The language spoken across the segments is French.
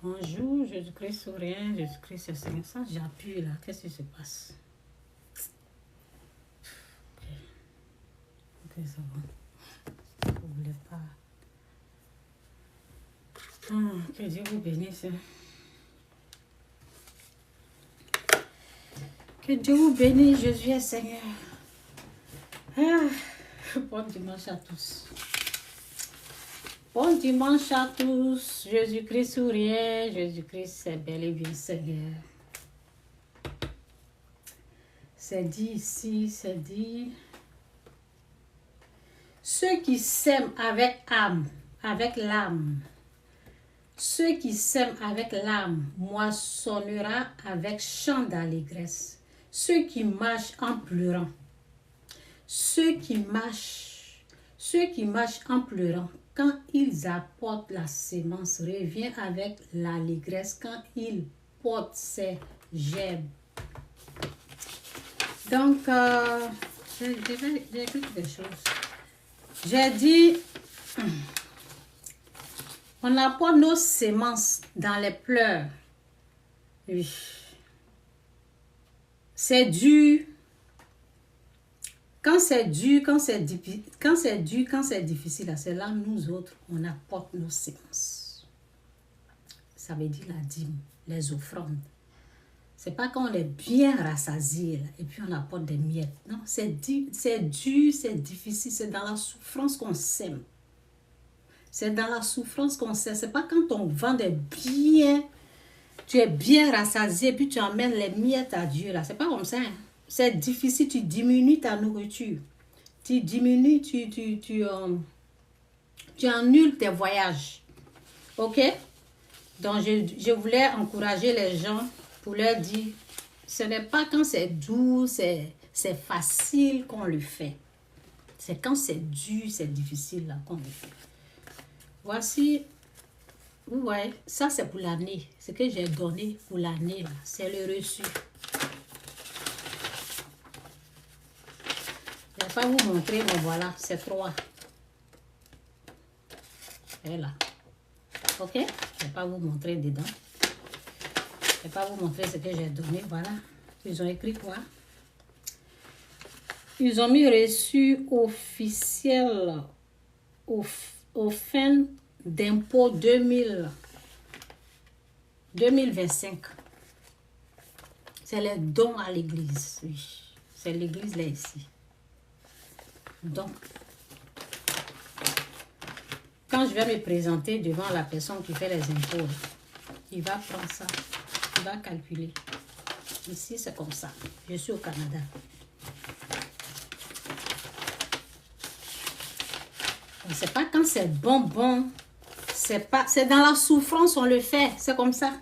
Bonjour, Jésus-Christ sourire, Jésus-Christ est Seigneur. Ça, j'appuie là. Qu'est-ce qui se passe? Ok, c'est bon. Vous voulez pas. Que Dieu vous bénisse. Que Dieu vous bénisse, Jésus est Seigneur. Bon dimanche à tous. Bon dimanche à tous. Jésus-Christ sourire, Jésus-Christ est bel et bien Seigneur. C'est dit ici, c'est dit. Ceux qui s'aiment avec âme, avec l'âme, ceux qui s'aiment avec l'âme moissonnera avec chant d'allégresse. Ceux qui marchent en pleurant, ceux qui marchent en pleurant, quand ils apportent la sémence, revient avec l'allégresse quand ils portent ses gerbes. Donc, j'ai écrit des choses. J'ai dit, on apporte nos semences dans les pleurs. Oui. C'est dur. Quand c'est dur, quand c'est difficile, c'est là nous autres, on apporte nos semences. Ça veut dire la dîme, les offrandes. C'est pas quand on est bien rassasié et puis on apporte des miettes. Non, c'est dur, c'est difficile, c'est dans la souffrance qu'on sème. C'est dans la souffrance qu'on sème. C'est pas quand ton ventre est bien, tu es bien rassasié puis tu emmènes les miettes à Dieu là. C'est pas comme ça. Hein? C'est difficile, tu diminues ta nourriture. Tu diminues, tu annules tes voyages. Ok? Donc, je voulais encourager les gens pour leur dire, ce n'est pas quand c'est doux, c'est facile qu'on le fait. C'est quand c'est dur, c'est difficile là qu'on le fait. Voici, vous voyez, ça c'est pour l'année. Ce que j'ai donné pour l'année là, c'est le reçu. Je ne vais pas vous montrer, mais voilà, c'est 3. Et là. Ok? Je ne vais pas vous montrer dedans. Je ne vais pas vous montrer ce que j'ai donné. Voilà. Ils ont écrit quoi? Ils ont mis reçu officiel au fin d'impôt 2025. C'est les dons à l'église. Oui. C'est l'église là ici. Donc, quand je vais me présenter devant la personne qui fait les impôts, il va prendre ça, il va calculer. Ici, c'est comme ça. Je suis au Canada. C'est pas quand c'est bon. C'est dans la souffrance on le fait. C'est comme ça.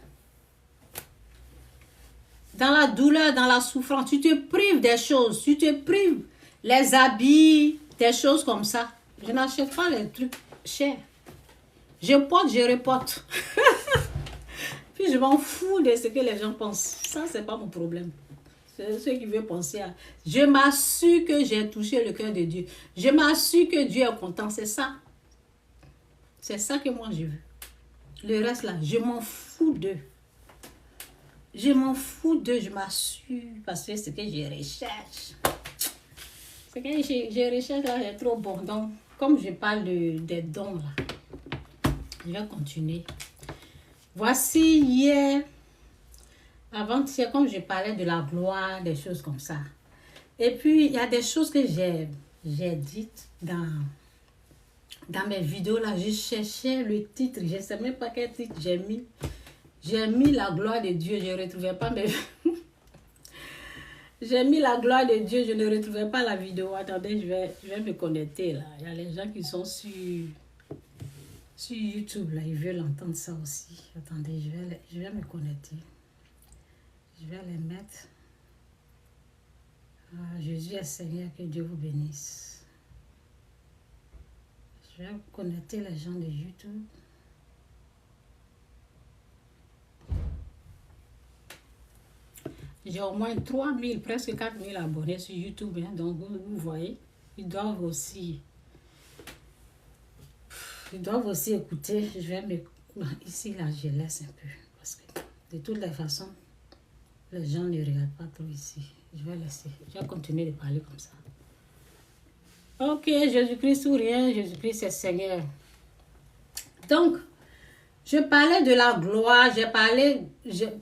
Dans la douleur, dans la souffrance, tu te prives des choses. Tu te prives les habits, des choses comme ça. Je n'achète pas les trucs chers. Je porte, je reporte. Puis je m'en fous de ce que les gens pensent. Ça, c'est pas mon problème. C'est ceux qui veulent penser à... Je m'assure que j'ai touché le cœur de Dieu. Je m'assure que Dieu est content. C'est ça. C'est ça que moi je veux. Le reste là, je m'en fous d'eux. Je m'en fous d'eux, je m'assure. Parce que ce que je recherche. Ce que je recherche là est trop bon. Donc, comme je parle des dons là, je vais continuer. Voici hier, avant-hier, comme je parlais de la gloire, des choses comme ça. Et puis, il y a des choses que j'ai dites dans mes vidéos là. Je cherchais le titre. Je ne sais même pas quel titre j'ai mis. J'ai mis la gloire de Dieu. Je ne retrouvais pas mes... J'ai mis la gloire de Dieu. Je ne retrouvais pas la vidéo. Attendez, je vais me connecter là. Il y a les gens qui sont sur YouTube là. Ils veulent entendre ça aussi. Attendez, je vais me connecter. Je vais les mettre. Jésus est Seigneur, que Dieu vous bénisse. Je vais connecter les gens de YouTube. J'ai au moins 3000, presque 4000 abonnés sur YouTube. Hein, donc, vous voyez, ils doivent aussi écouter. Je vais me Bon, ici, là, je laisse un peu. Parce que de toutes les façons, les gens ne regardent pas trop ici. Je vais laisser. Je vais continuer de parler comme ça. Ok, Jésus-Christ ou rien, Jésus-Christ est Seigneur. Donc, je parlais de la gloire,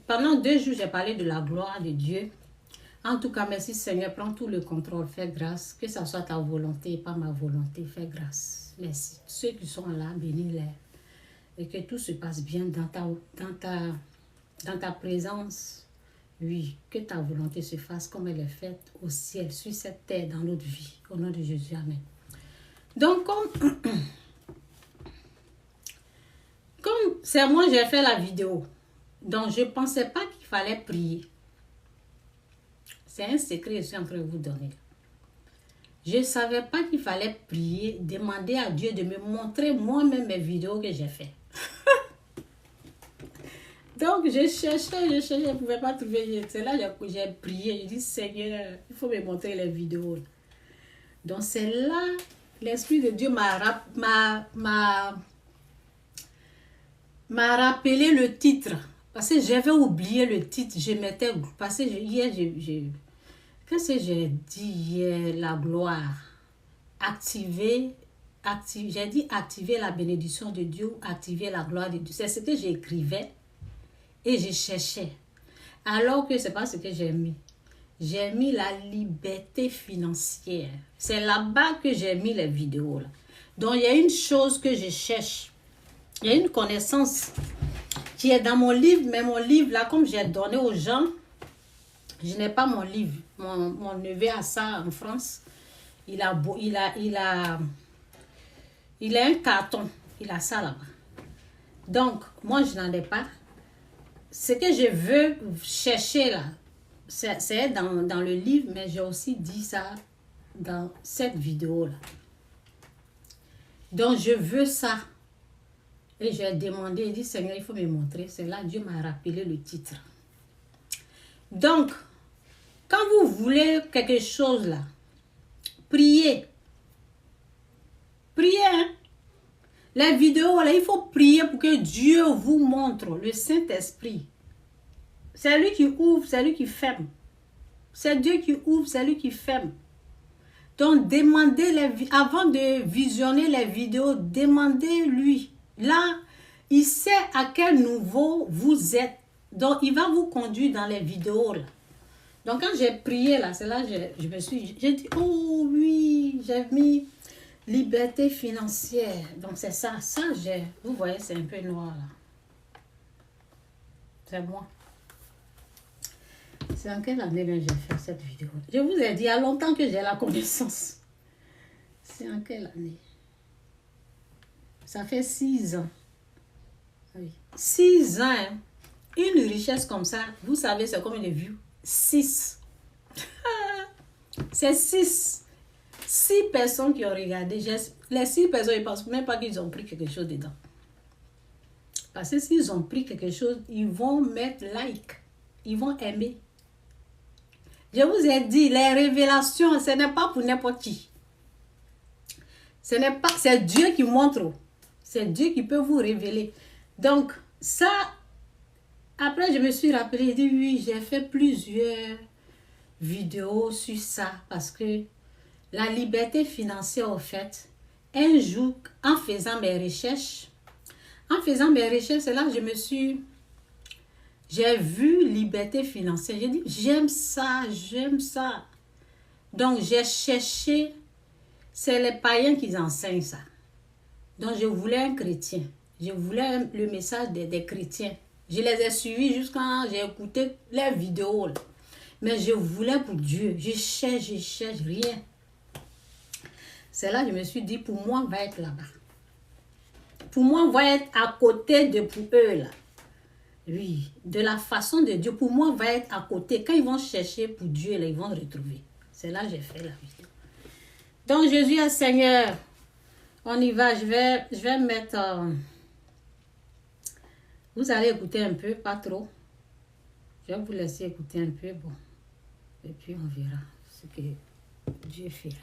pendant 2 jours, j'ai parlé de la gloire de Dieu. En tout cas, merci Seigneur, prends tout le contrôle, fais grâce, que ça soit ta volonté et pas ma volonté, fais grâce. Merci. Ceux qui sont là, bénis-les. Et que tout se passe bien dans ta présence. Oui, que ta volonté se fasse comme elle est faite au ciel, sur cette terre, dans notre vie. Au nom de Jésus, amen. Donc, comme c'est moi, j'ai fait la vidéo. Donc, je ne pensais pas qu'il fallait prier. C'est un secret que je suis en train de vous donner. Je ne savais pas qu'il fallait prier, demander à Dieu de me montrer moi-même mes vidéos que j'ai faites. Donc, je cherchais, je ne pouvais pas trouver. C'est là que j'ai prié. Je dis, Seigneur, il faut me montrer les vidéos. Donc, c'est là, l'Esprit de Dieu m'a rappelé le titre. Parce que j'avais oublié le titre. Je mettais, parce que hier, qu'est-ce que j'ai dit hier? La gloire. J'ai dit activer la bénédiction de Dieu, activer la gloire de Dieu. C'est ce que j'écrivais et je cherchais. Alors que ce n'est pas ce que j'ai mis. J'ai mis la liberté financière. C'est là-bas que j'ai mis les vidéos. Là. Donc, il y a une chose que je cherche. Il y a une connaissance qui est dans mon livre, mais mon livre, là, comme j'ai donné aux gens, je n'ai pas mon livre. Mon neveu a ça en France. Il a un carton. Il a ça là-bas. Donc, moi, je n'en ai pas. Ce que je veux chercher là, c'est dans le livre, mais j'ai aussi dit ça dans cette vidéo-là. Donc, je veux ça. Et j'ai demandé, il dit, Seigneur, il faut me montrer. C'est là, Dieu m'a rappelé le titre. Donc, quand vous voulez quelque chose là, priez. Priez, hein? Les vidéos, là, il faut prier pour que Dieu vous montre le Saint-Esprit. C'est lui qui ouvre, c'est lui qui ferme. C'est Dieu qui ouvre, c'est lui qui ferme. Donc, demandez, avant de visionner les vidéos, demandez-lui. Là, il sait à quel niveau vous êtes. Donc, il va vous conduire dans les vidéos. Là. Donc, quand j'ai prié, là, c'est là que j'ai dit, oh oui, j'ai mis liberté financière. Donc, c'est ça. Ça, vous voyez, c'est un peu noir, là. C'est moi. C'est en quelle année que j'ai fait cette vidéo? Je vous ai dit, il y a longtemps que j'ai la connaissance. C'est en quelle année? Ça fait 6 ans. Oui. 6 ans. Hein? Une richesse comme ça, vous savez, c'est combien de vues? 6. C'est 6. 6 personnes qui ont regardé. Les 6 personnes, ils ne pensent même pas qu'ils ont pris quelque chose dedans. Parce que s'ils ont pris quelque chose, ils vont mettre like. Ils vont aimer. Je vous ai dit, les révélations, ce n'est pas pour n'importe qui. C'est Dieu qui montre. C'est Dieu qui peut vous révéler. Donc, ça, après, je me suis rappelé, j'ai dit, oui, j'ai fait plusieurs vidéos sur ça. Parce que la liberté financière, au fait, un jour, en faisant mes recherches, c'est là que j'ai vu liberté financière. J'ai dit, j'aime ça. Donc, j'ai cherché, c'est les païens qui enseignent ça. Donc, je voulais un chrétien. Je voulais le message des chrétiens. Je les ai suivis jusqu'à j'ai écouté les vidéos. Là. Mais je voulais pour Dieu. Je cherche rien. C'est là que je me suis dit, pour moi, on va être là-bas. Pour moi, on va être à côté de pour eux, là. Oui, de la façon de Dieu. Pour moi, on va être à côté. Quand ils vont chercher pour Dieu, là, ils vont retrouver. C'est là que j'ai fait la vidéo. Donc, Jésus est Seigneur. On y va. Je vais mettre... vous allez écouter un peu, pas trop. Je vais vous laisser écouter un peu. Bon. Et puis, on verra ce que Dieu fera.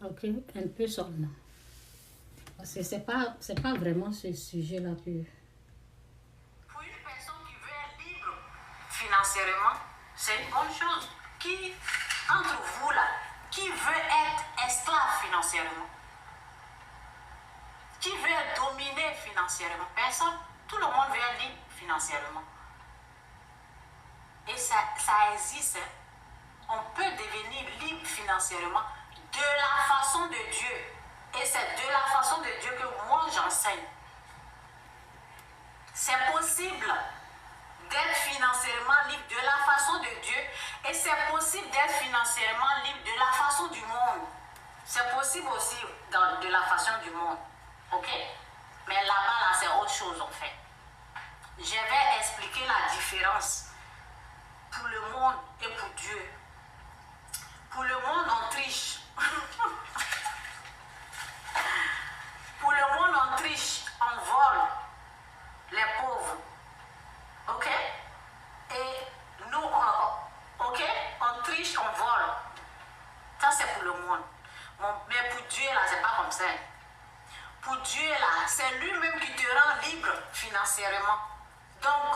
Ok? Un peu seulement. Parce que c'est pas vraiment ce sujet-là que... Pour une personne qui veut être libre financièrement, c'est une bonne chose. Qui, entre vous là, qui veut être esclave financièrement? Qui veut être dominé financièrement? Personne. Tout le monde veut être libre financièrement. Et ça existe. Hein. On peut devenir libre financièrement de la façon de Dieu. Et c'est de la façon de Dieu que moi j'enseigne. C'est possible d'être financièrement libre de la façon de Dieu et c'est possible d'être financièrement libre de la façon du monde. C'est possible aussi de la façon du monde. Ok? Mais là-bas, là, c'est autre chose en fait. Je vais expliquer la différence pour le monde et pour Dieu. Pour le monde, on triche. Pour le monde, on triche, on vole les pauvres. Ok? Et nous, on triche, on vole. Ça, c'est pour le monde. Mais pour Dieu, là, c'est pas comme ça. Pour Dieu, là, c'est lui-même qui te rend libre financièrement. Donc,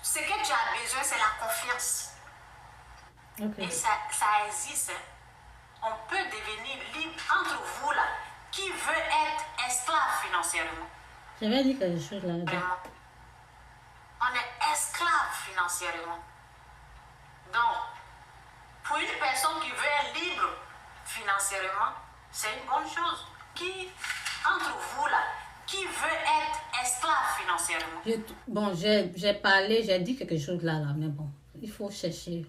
ce que tu as besoin, c'est la confiance. Okay. Et ça existe. On peut devenir libre entre vous, là, qui veut être esclave financièrement. J'avais dit quelque chose là. Vraiment. On est esclave financièrement. Donc, pour une personne qui veut être libre financièrement, c'est une bonne chose. Qui, entre vous là, qui veut être esclave financièrement? J'ai parlé, j'ai dit quelque chose là, mais bon, il faut chercher.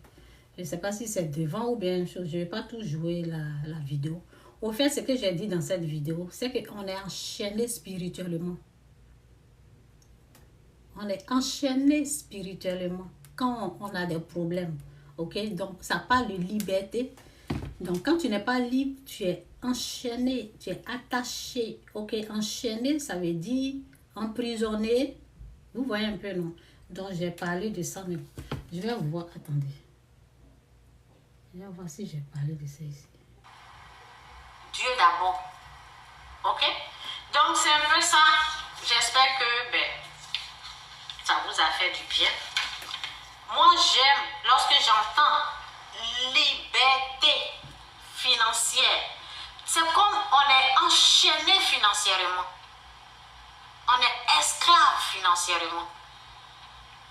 Je ne sais pas si c'est devant ou bien une chose. Je ne vais pas tout jouer la vidéo. Au fait, ce que j'ai dit dans cette vidéo, c'est qu'on est enchaîné spirituellement. On est enchaîné spirituellement quand on a des problèmes. Ok? Donc, ça parle de liberté. Donc, quand tu n'es pas libre, tu es enchaîné, tu es attaché. Ok? Enchaîné, ça veut dire emprisonné. Vous voyez un peu, non? Donc, j'ai parlé de ça, mais je vais voir. Attendez. Je vais voir si j'ai parlé de ça ici. Dieu d'abord. Ok? Donc, c'est un peu ça. J'espère que ça vous a fait du bien. Moi, j'aime lorsque j'entends liberté financière. C'est comme on est enchaîné financièrement. On est esclave financièrement.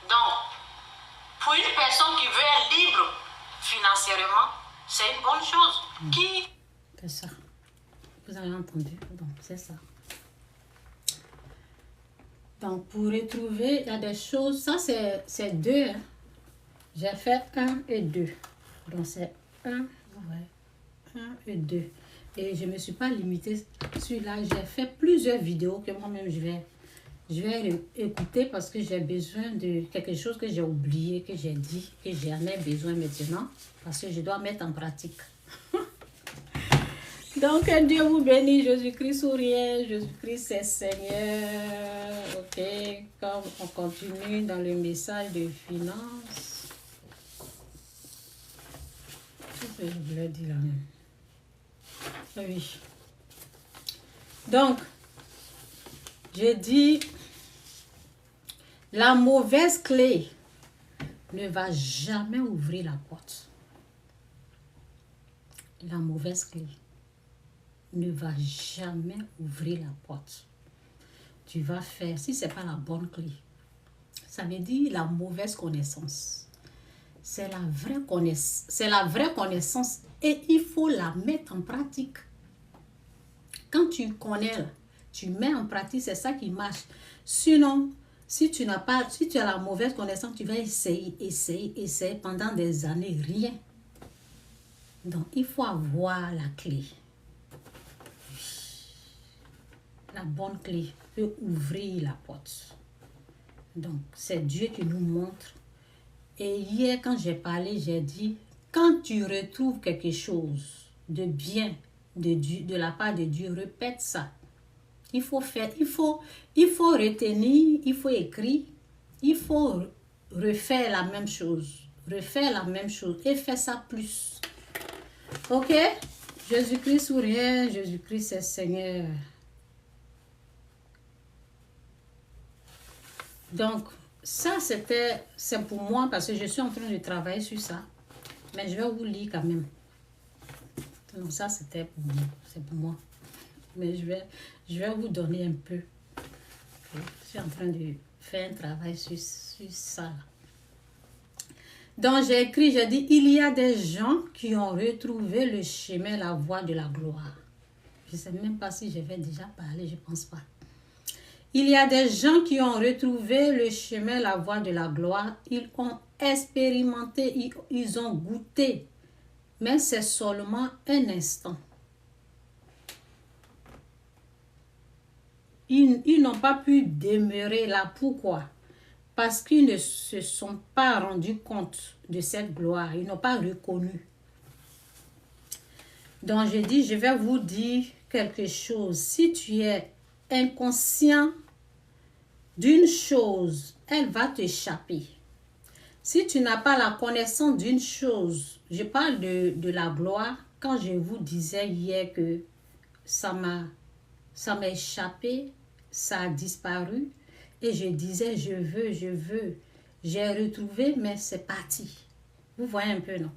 Donc, pour une personne qui veut être libre financièrement, c'est une bonne chose. C'est ça. Vous avez entendu? Donc, c'est ça. Donc, pour retrouver, il y a des choses. Ça, c'est 2. Hein. J'ai fait 1 et 2. Donc, c'est 1, ouais, 1 et 2. Et je ne me suis pas limitée sur là. J'ai fait plusieurs vidéos que moi-même, je vais écouter parce que j'ai besoin de quelque chose que j'ai oublié, que j'ai dit, que j'en ai besoin maintenant. Parce que je dois mettre en pratique. Donc, que Dieu vous bénisse. Jésus-Christ souriait. Jésus-Christ c'est Seigneur. Ok, comme on continue dans le message de finances. Qu'est-ce que je voulais dire là même? Oui. Donc, j'ai dit, la mauvaise clé ne va jamais ouvrir la porte. La mauvaise clé ne va jamais ouvrir la porte. Tu vas faire, si ce n'est pas la bonne clé, ça veut dire la mauvaise connaissance. C'est la vraie connaissance et il faut la mettre en pratique. Quand tu connais, tu mets en pratique, c'est ça qui marche. Sinon, si tu as la mauvaise connaissance, tu vas essayer pendant des années, rien. Donc, il faut avoir la clé. La bonne clé peut ouvrir la porte. Donc, c'est Dieu qui nous montre. Et hier, quand j'ai parlé, j'ai dit, quand tu retrouves quelque chose de bien de Dieu, de la part de Dieu, répète ça. Il faut faire, il faut retenir, il faut écrire, il faut refaire la même chose. Refaire la même chose et faire ça plus. Ok? Jésus-Christ ou rien, Jésus-Christ c'est Seigneur. Donc, ça, c'est pour moi parce que je suis en train de travailler sur ça. Mais je vais vous lire quand même. Donc, ça, c'était pour moi. C'est pour moi. Mais je vais vous donner un peu. Je suis en train de faire un travail sur ça. Donc, j'ai écrit, j'ai dit, il y a des gens qui ont retrouvé le chemin, la voie de la gloire. Je ne sais même pas si je vais déjà parler, je ne pense pas. Il y a des gens qui ont retrouvé le chemin, la voie de la gloire. Ils ont expérimenté, ils ont goûté. Mais c'est seulement un instant. Ils n'ont pas pu demeurer là. Pourquoi? Parce qu'ils ne se sont pas rendus compte de cette gloire. Ils n'ont pas reconnu. Donc, je dis, je vais vous dire quelque chose. Si tu es inconscient d'une chose, elle va t'échapper. Si tu n'as pas la connaissance d'une chose, je parle de la gloire, quand je vous disais hier que ça m'a échappé, ça a disparu, et je disais je veux, j'ai retrouvé, mais c'est parti. Vous voyez un peu, non?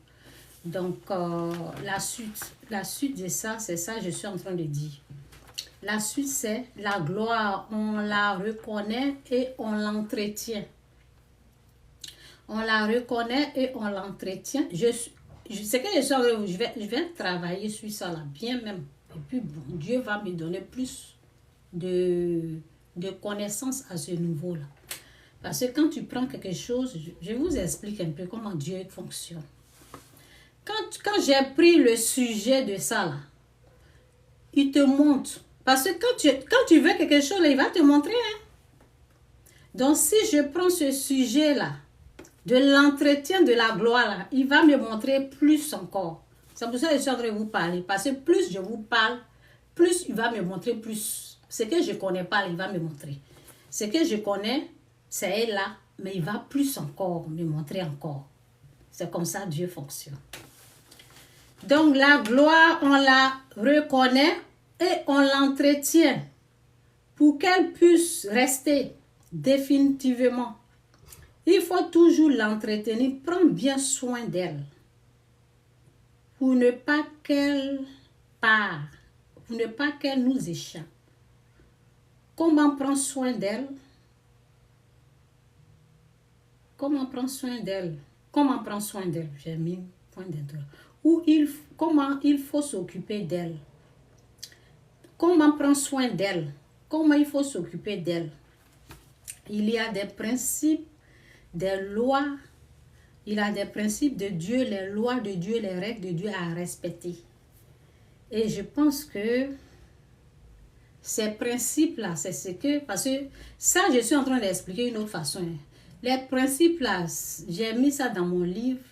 Donc, la suite de ça, c'est ça que je suis en train de dire. La suite, c'est la gloire, on la reconnaît et on l'entretient. On la reconnaît et on l'entretient. Je sais que je vais travailler sur ça là, bien même. Et puis, bon, Dieu va me donner plus de connaissances à ce niveau-là. Parce que quand tu prends quelque chose, je vous explique un peu comment Dieu fonctionne. Quand j'ai pris le sujet de ça là, il te montre. Parce que quand tu veux quelque chose là, il va te montrer. Hein? Donc si je prends ce sujet là, de l'entretien de la gloire là, il va me montrer plus encore. C'est pour ça que je suis en train de vous parler. Parce que plus je vous parle, plus il va me montrer plus. Ce que je ne connais pas, il va me montrer. Ce que je connais, c'est là, mais il va plus encore me montrer encore. C'est comme ça que Dieu fonctionne. Donc la gloire, on la reconnaît et on l'entretient pour qu'elle puisse rester définitivement. Il faut toujours l'entretenir, prendre bien soin d'elle pour ne pas qu'elle part, pour ne pas qu'elle nous échappe. Comment prendre soin d'elle? Comment prendre soin d'elle? Comment prendre soin d'elle? J'ai mis point d'interrogation. Comment il faut s'occuper d'elle? Comment prendre soin d'elle? Comment il faut s'occuper d'elle? Il y a des principes, des lois. Il y a des principes de Dieu, les lois de Dieu, les règles de Dieu à respecter. Et je pense que ces principes-là, c'est ce que... Parce que ça, je suis en train d'expliquer une autre façon. Les principes-là, j'ai mis ça dans mon livre.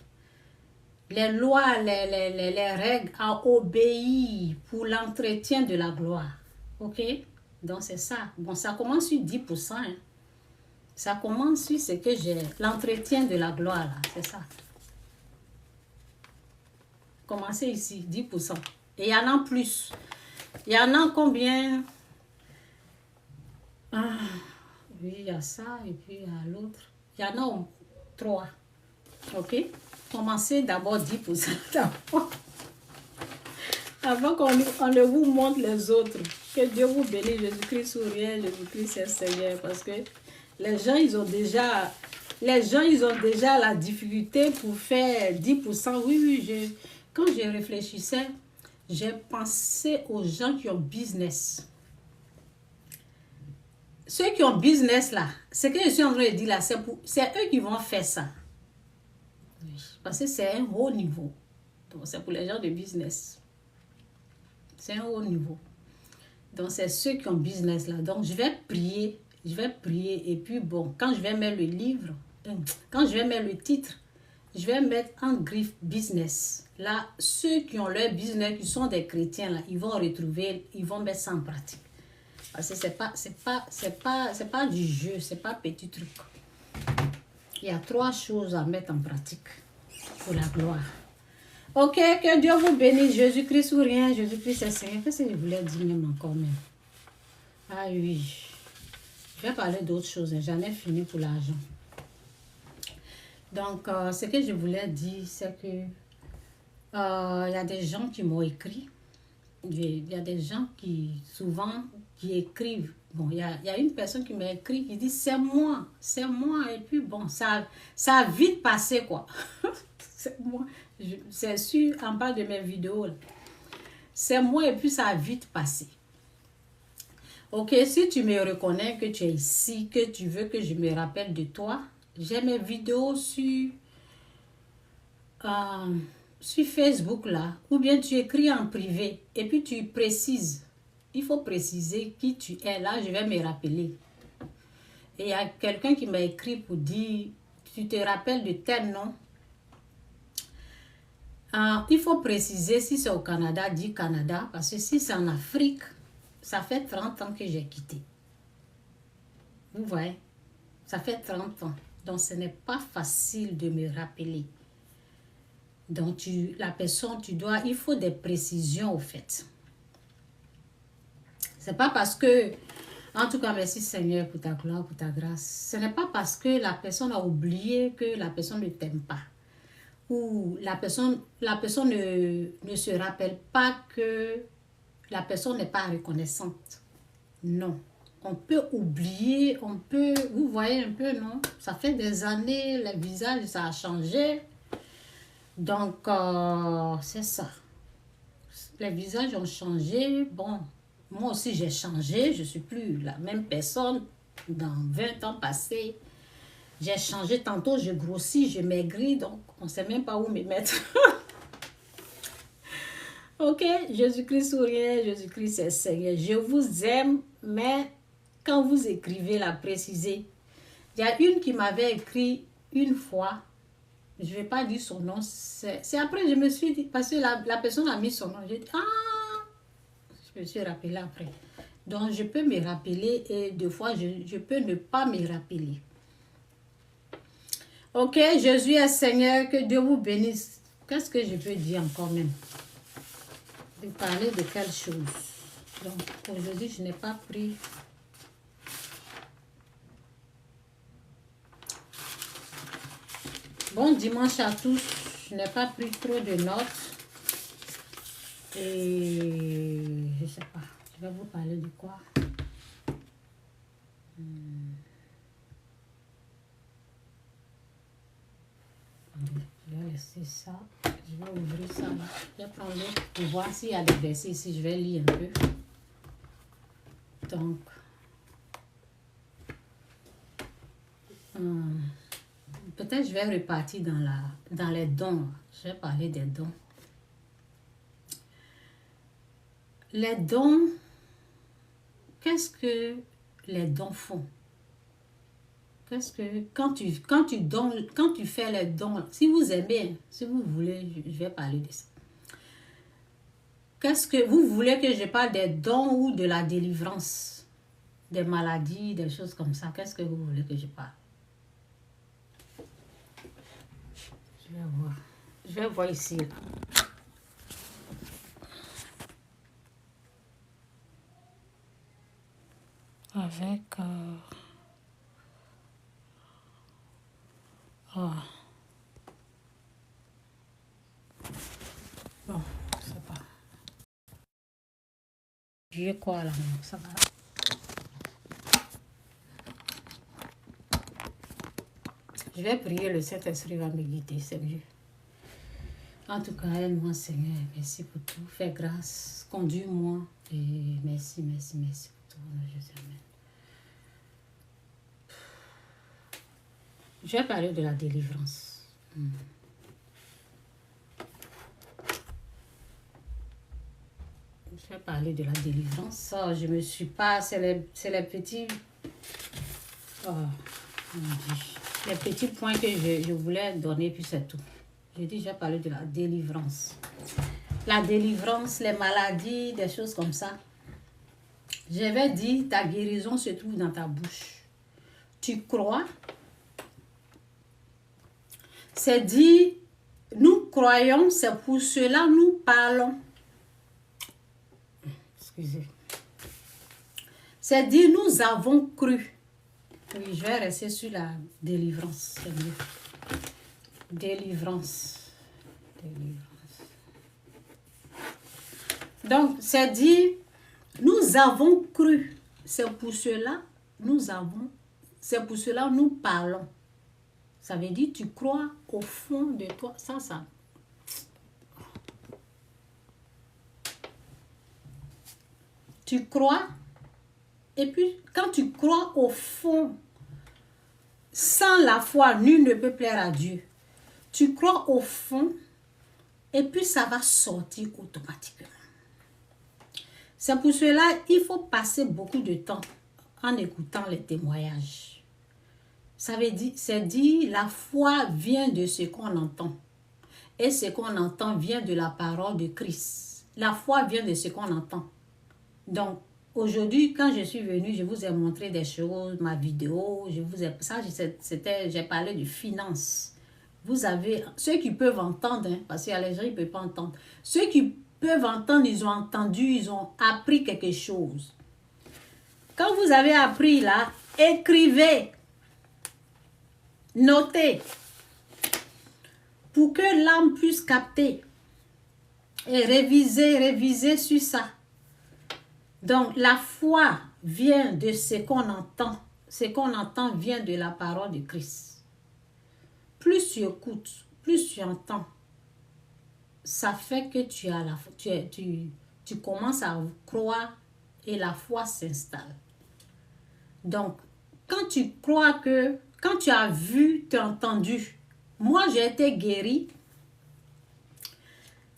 Les lois, les règles à obéir pour l'entretien de la gloire. OK? Donc, c'est ça. Bon, ça commence sur 10%. Hein. Ça commence sur ce que j'ai. L'entretien de la gloire, là. C'est ça. Commencez ici, 10%. Et il y en a plus. Il y en a combien? Ah, oui, il y a ça et puis il y a l'autre. Il y en a 3. OK? Commencez d'abord 10% d'abord. Avant qu'on ne vous montre les autres. Que Dieu vous bénisse, Jésus-Christ sourire, Jésus-Christ c'est Seigneur. Parce que les gens, ils ont déjà la difficulté pour faire 10%. Oui, quand je réfléchissais, j'ai pensé aux gens qui ont business. Ceux qui ont business là, ce que je suis en train de dire là, c'est eux qui vont faire ça. Parce que c'est un haut niveau. Donc, c'est pour les gens de business. C'est un haut niveau. Donc, c'est ceux qui ont business là. Donc, je vais prier. Et puis, bon, quand je vais mettre le livre, quand je vais mettre le titre, je vais mettre en griffe business. Là, ceux qui ont leur business, qui sont des chrétiens là, ils vont retrouver, ils vont mettre ça en pratique. Parce que c'est pas du jeu, c'est pas petit truc. Il y a 3 choses à mettre en pratique pour la gloire. Ok, que Dieu vous bénisse. Jésus-Christ ou rien, Jésus-Christ est Seigneur. Qu'est-ce que je voulais dire même encore même? Ah oui. Je vais parler d'autres choses. J'en ai fini pour l'argent. Donc, ce que je voulais dire, c'est que il y a des gens qui m'ont écrit. Il y a des gens qui, souvent, qui écrivent. Bon, il y a une personne qui m'a écrit, qui dit, c'est moi. Et puis, bon, ça a vite passé, quoi. C'est moi. C'est sûr, en bas de mes vidéos, là. C'est moi, et puis ça a vite passé. Ok, si tu me reconnais que tu es ici, que tu veux que je me rappelle de toi, j'ai mes vidéos sur Facebook là, ou bien tu écris en privé et puis tu précises. Il faut préciser qui tu es là, je vais me rappeler. Et il y a quelqu'un qui m'a écrit pour dire, tu te rappelles de tel nom. Il faut préciser si c'est au Canada, dis Canada, parce que si c'est en Afrique, ça fait 30 ans que j'ai quitté. Vous voyez, ça fait 30 ans. Donc, ce n'est pas facile de me rappeler. Donc, la personne, il faut des précisions au fait. C'est pas parce que, en tout cas, merci Seigneur pour ta gloire, pour ta grâce. Ce n'est pas parce que la personne a oublié que la personne ne t'aime pas. Ou la personne ne se rappelle pas que la personne n'est pas reconnaissante. Non. On peut oublier, vous voyez un peu, non? Ça fait des années, le visage, ça a changé. Donc, c'est ça. Les visages ont changé. Bon, moi aussi, j'ai changé. Je ne suis plus la même personne dans 20 ans passés. J'ai changé tantôt, je grossis, je maigris, donc on ne sait même pas où me mettre. Ok, Jésus-Christ souriait, Jésus-Christ c'est Seigneur. Je vous aime, mais quand vous écrivez, la précisez. Il y a une qui m'avait écrit une fois, je ne vais pas dire son nom, c'est après je me suis dit, parce que la personne a mis son nom, j'ai dit, je me suis rappelé après. Donc je peux me rappeler et des fois je peux ne pas me rappeler. Ok, Jésus est Seigneur, que Dieu vous bénisse. Qu'est-ce que je peux dire encore même? De parler de quelle chose? Donc, aujourd'hui, je n'ai pas pris. Bon dimanche à tous. Je n'ai pas pris trop de notes. Et je ne sais pas. Je vais vous parler de quoi? Je vais laisser ça. Je vais ouvrir ça là. Je vais prendre l'autre pour voir s'il y a des versets ici. Je vais lire un peu. Donc, peut-être je vais repartir dans les dons. Je vais parler des dons. Les dons, qu'est-ce que les dons font? Qu'est-ce que quand tu donnes, quand tu fais les dons, si vous aimez, si vous voulez, je vais parler de ça. Qu'est-ce que vous voulez que je parle des dons ou de la délivrance, des maladies, des choses comme ça? Qu'est-ce que vous voulez que je parle? Je vais voir. Je vais voir ici. Là. Avec bon, je sais pas. J'ai quoi là? Ça va. Je vais prier, le Saint-Esprit va me guider, c'est mieux. En tout cas, aide-moi Seigneur, merci pour tout. Fais grâce, conduis-moi et merci pour tout. Jésus, amen. Je vais parler de la délivrance. Je vais parler de la délivrance. Ça, je me suis pas... C'est les petits... les petits points que je voulais donner, puis c'est tout. J'ai dit, je vais parler de la délivrance. La délivrance, les maladies, des choses comme ça. J'avais dit, ta guérison se trouve dans ta bouche. Tu crois? C'est dit, nous croyons, c'est pour cela nous parlons. Excusez. C'est dit, nous avons cru. Oui, je vais rester sur la délivrance. C'est mieux. Délivrance. Délivrance. Donc, c'est dit, nous avons cru. C'est pour cela, c'est pour cela nous parlons. Ça veut dire, tu crois au fond de toi. Ça. Tu crois, et puis quand tu crois au fond, sans la foi, nul ne peut plaire à Dieu. Tu crois au fond, et puis ça va sortir automatiquement. C'est pour cela il faut passer beaucoup de temps en écoutant les témoignages. Ça veut dire, c'est dit, la foi vient de ce qu'on entend. Et ce qu'on entend vient de la parole de Christ. La foi vient de ce qu'on entend. Donc, aujourd'hui, quand je suis venue, je vous ai montré des choses, ma vidéo, j'ai parlé de finances. Vous avez, ceux qui peuvent entendre, parce qu'il y a les gens qui ne peuvent pas entendre. Ceux qui peuvent entendre, ils ont entendu, ils ont appris quelque chose. Quand vous avez appris là, écrivez, notez, pour que l'âme puisse capter et réviser sur ça. Donc, la foi vient de ce qu'on entend. Ce qu'on entend vient de la parole de Christ. Plus tu écoutes, plus tu entends, ça fait que tu commences à croire et la foi s'installe. Donc, quand tu crois que, quand tu as vu, tu as entendu, moi j'ai été guérie.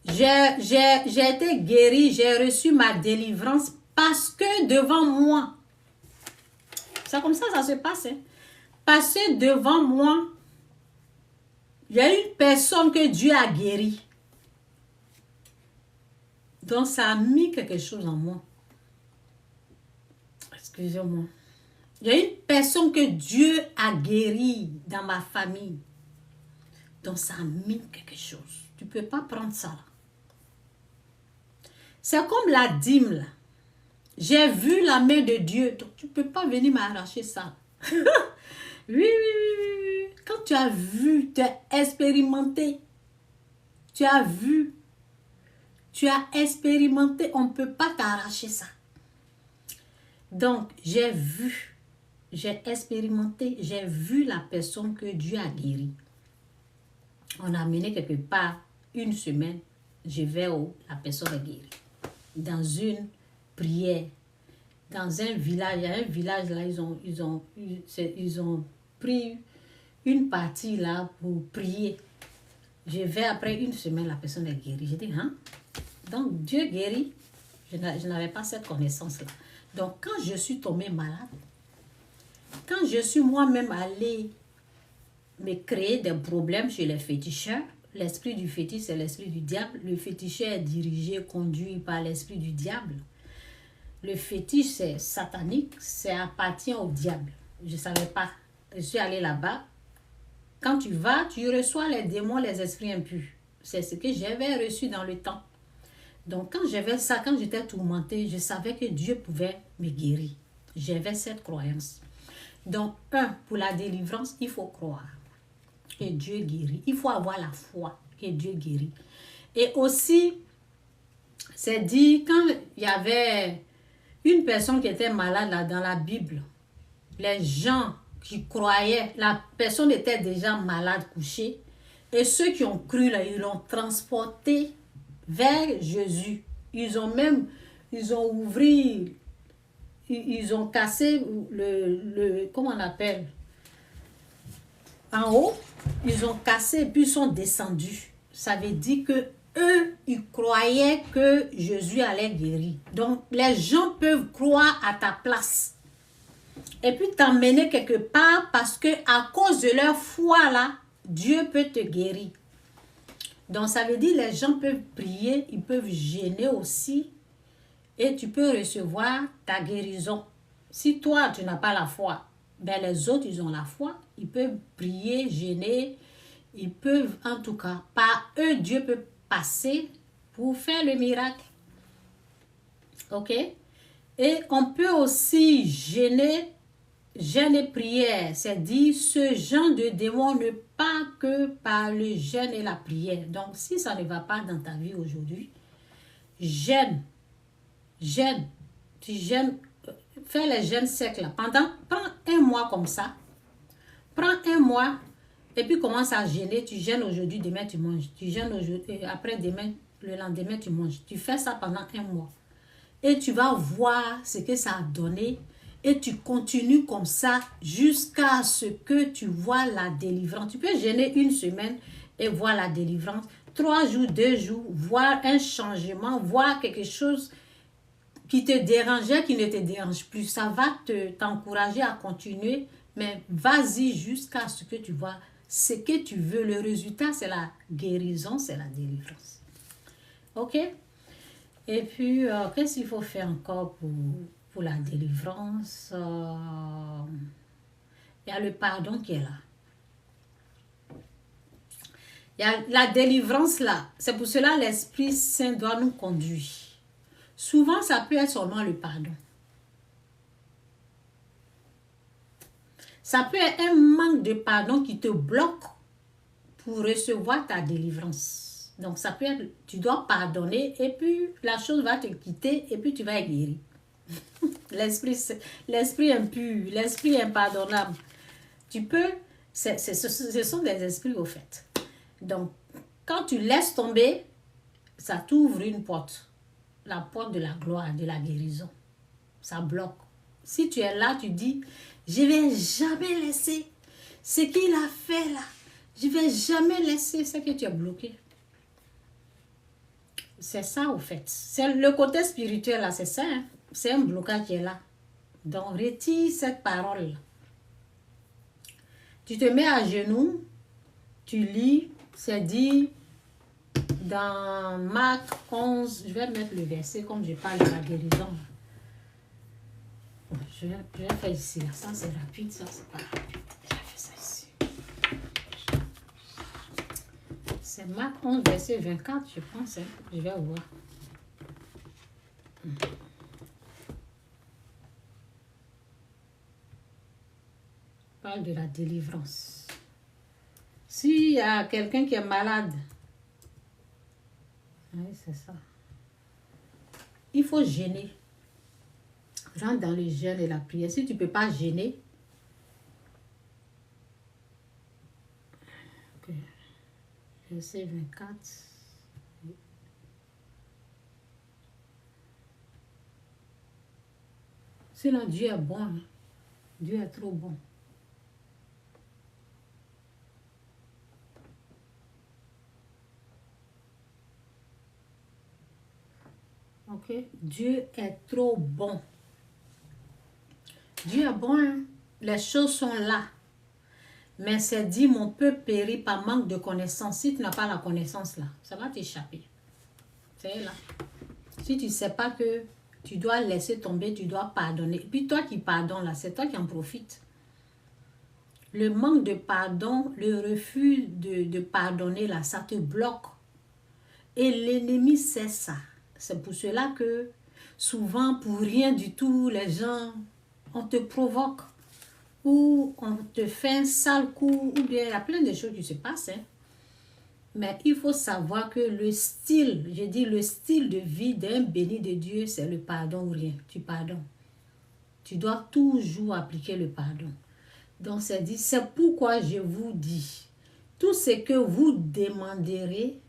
J'ai été guérie, j'ai reçu ma délivrance parce que devant moi, c'est comme ça se passe. Hein? Parce que devant moi, il y a une personne que Dieu a guérie. Donc ça a mis quelque chose en moi. Excusez-moi. Il y a une personne que Dieu a guérie dans ma famille. Donc ça a mis quelque chose. Tu ne peux pas prendre ça là. C'est comme la dîme là. J'ai vu la main de Dieu. Donc tu ne peux pas venir m'arracher ça. Oui. Quand tu as vu, tu as expérimenté. Tu as vu. Tu as expérimenté. On ne peut pas t'arracher ça. Donc j'ai vu. J'ai expérimenté. J'ai vu la personne que Dieu a guérie. On a amené quelque part une semaine. Je vais où la personne est guérie. Dans une prière, dans un village, il y a un village là, ils ont pris une partie là pour prier. Je vais après une semaine, la personne est guérie. J'ai dit, hein? Donc Dieu guérit. Je n'avais pas cette connaissance là. Donc quand je suis tombée malade, quand je suis moi-même allée me créer des problèmes chez les féticheurs, l'esprit du fétiche, c'est l'esprit du diable. Le féticheur est dirigé, conduit par l'esprit du diable. Le fétiche, c'est satanique, ça appartient au diable. Je ne savais pas. Je suis allée là-bas. Quand tu vas, tu reçois les démons, les esprits impurs. C'est ce que j'avais reçu dans le temps. Donc, quand j'avais ça, quand j'étais tourmentée, je savais que Dieu pouvait me guérir. J'avais cette croyance. Donc, pour la délivrance, il faut croire que Dieu guérit. Il faut avoir la foi que Dieu guérit. Et aussi, c'est dit, quand il y avait une personne qui était malade là, dans la Bible, les gens qui croyaient, la personne était déjà malade, couchée, et ceux qui ont cru là, ils l'ont transporté vers Jésus. Ils ont ouvert, ils ont cassé comment on appelle, en haut, ils ont cassé et puis ils sont descendus. Ça veut dire que eux, ils croyaient que Jésus allait guérir. Donc, les gens peuvent croire à ta place. Et puis t'emmener quelque part parce que à cause de leur foi là, Dieu peut te guérir. Donc, ça veut dire les gens peuvent prier, ils peuvent jeûner aussi. Et tu peux recevoir ta guérison. Si toi, tu n'as pas la foi, ben les autres, ils ont la foi. Ils peuvent prier, jeûner. Ils peuvent, en tout cas, par eux, Dieu peut passer pour faire le miracle. OK? Et on peut aussi jeûner jeûne et prière, c'est dit, ce genre de démon ne part que par le jeûne et la prière. Donc, si ça ne va pas dans ta vie aujourd'hui, jeûne, jeûne, tu jeûnes, fais les jeûnes secs là. Prends un mois comme ça, prends un mois, et puis commence à jeûner. Tu jeûnes aujourd'hui, demain tu manges. Tu jeûnes aujourd'hui, après demain, le lendemain tu manges. Tu fais ça pendant un mois. Et tu vas voir ce que ça a donné. Et tu continues comme ça jusqu'à ce que tu vois la délivrance. Tu peux jeûner une semaine et voir la délivrance. 3 jours, 2 jours, voir un changement, voir quelque chose qui te dérangeait, qui ne te dérange plus. Ça va t'encourager à continuer, mais vas-y jusqu'à ce que tu vois ce que tu veux. Le résultat, c'est la guérison, c'est la délivrance. Ok? Et puis, qu'est-ce qu'il faut faire encore pour la délivrance? Il y a le pardon qui est là. Il y a la délivrance là. C'est pour cela l'Esprit Saint doit nous conduire. Souvent, ça peut être seulement le pardon. Ça peut être un manque de pardon qui te bloque pour recevoir ta délivrance. Donc, ça peut être, tu dois pardonner et puis la chose va te quitter et puis tu vas être guéri. L'esprit impur, l'esprit impardonnable. Tu peux, ce sont des esprits au fait. Donc, quand tu laisses tomber, ça t'ouvre une porte. La porte de la gloire, de la guérison. Ça bloque. Si tu es là, tu dis, je ne vais jamais laisser ce qu'il a fait là. Je ne vais jamais laisser ce que tu as bloqué. C'est ça au fait. C'est le côté spirituel là, c'est ça. Hein? C'est un blocage qui est là. Donc, retire cette parole. Tu te mets à genoux, tu lis, c'est dit dans Marc 11, je vais mettre le verset comme je parle de la guérison. Je vais faire ici, là. Ça c'est rapide, ça c'est pas rapide. Je vais faire ça ici. C'est Marc 11, verset 24, je pense. Hein. Je vais voir. Parle de la délivrance. S'il y a quelqu'un qui est malade, oui, c'est ça. Il faut jeûner. Rentre dans le jeûne et la prière. Si tu ne peux pas jeûner, okay. Verset 24. Sinon, Dieu est bon. Hein? Dieu est trop bon. Ok? Dieu est trop bon. Dieu est bon. Hein? Les choses sont là. Mais c'est dit, mon peuple périt par manque de connaissance. Si tu n'as pas la connaissance là, ça va t'échapper. C'est là. Si tu ne sais pas que tu dois laisser tomber, tu dois pardonner. Et puis toi qui pardonnes là, c'est toi qui en profites. Le manque de pardon, le refus de pardonner là, ça te bloque. Et l'ennemi sait ça. C'est pour cela que souvent, pour rien du tout, les gens, on te provoque. Ou on te fait un sale coup, ou bien il y a plein de choses qui se passent. Hein. Mais il faut savoir que le style, je dis le style de vie d'un béni de Dieu, c'est le pardon ou rien. Tu pardonnes. Tu dois toujours appliquer le pardon. Donc c'est dit, c'est pourquoi je vous dis, tout ce que vous demanderez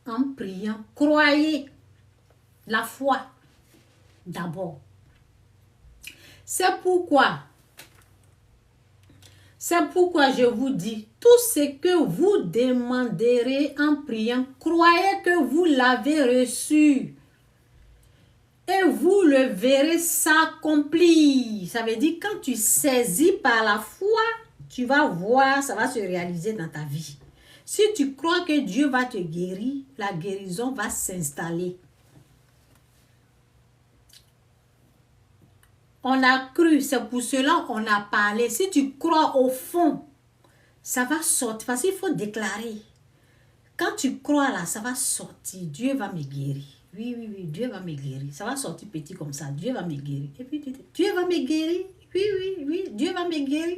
en priant, croyez la foi d'abord. C'est pourquoi je vous dis, tout ce que vous demanderez en priant, croyez que vous l'avez reçu. Et vous le verrez s'accomplir. Ça veut dire quand tu saisis par la foi, tu vas voir, ça va se réaliser dans ta vie. Si tu crois que Dieu va te guérir, la guérison va s'installer. On a cru, c'est pour cela qu'on a parlé. Si tu crois au fond, ça va sortir. Parce qu'il faut déclarer. Quand tu crois là, ça va sortir. Dieu va me guérir. Oui, Dieu va me guérir. Ça va sortir petit comme ça. Dieu va me guérir. Et puis Dieu va me guérir. Et Oui, oui, oui, Dieu va me guérir.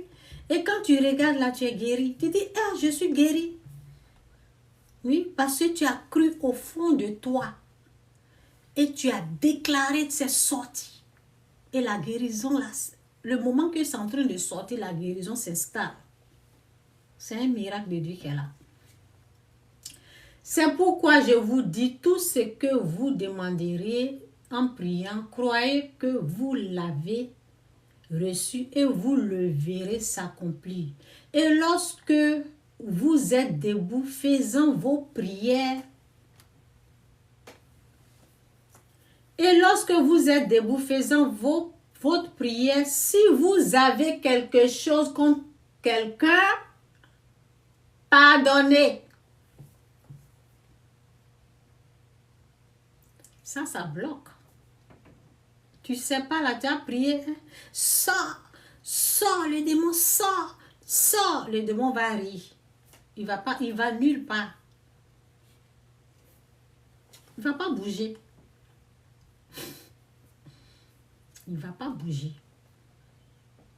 Et quand tu regardes là, tu es guéri. Tu dis, ah, je suis guéri. Oui, parce que tu as cru au fond de toi. Et tu as déclaré que c'est sorti. Et la guérison, là, le moment que c'est en train de sortir, la guérison s'installe. C'est un miracle de Dieu qui est là. C'est pourquoi je vous dis tout ce que vous demanderiez en priant. Croyez que vous l'avez reçu et vous le verrez s'accomplir. Et lorsque vous êtes debout, faisant vos prières, votre prière, si vous avez quelque chose contre quelqu'un, pardonnez. Ça bloque. Tu sais pas, là, tu as prié. Hein? Sors, le démon, sors. Le démon va rire. Il va nulle part. Il va pas bouger. Il va pas bouger.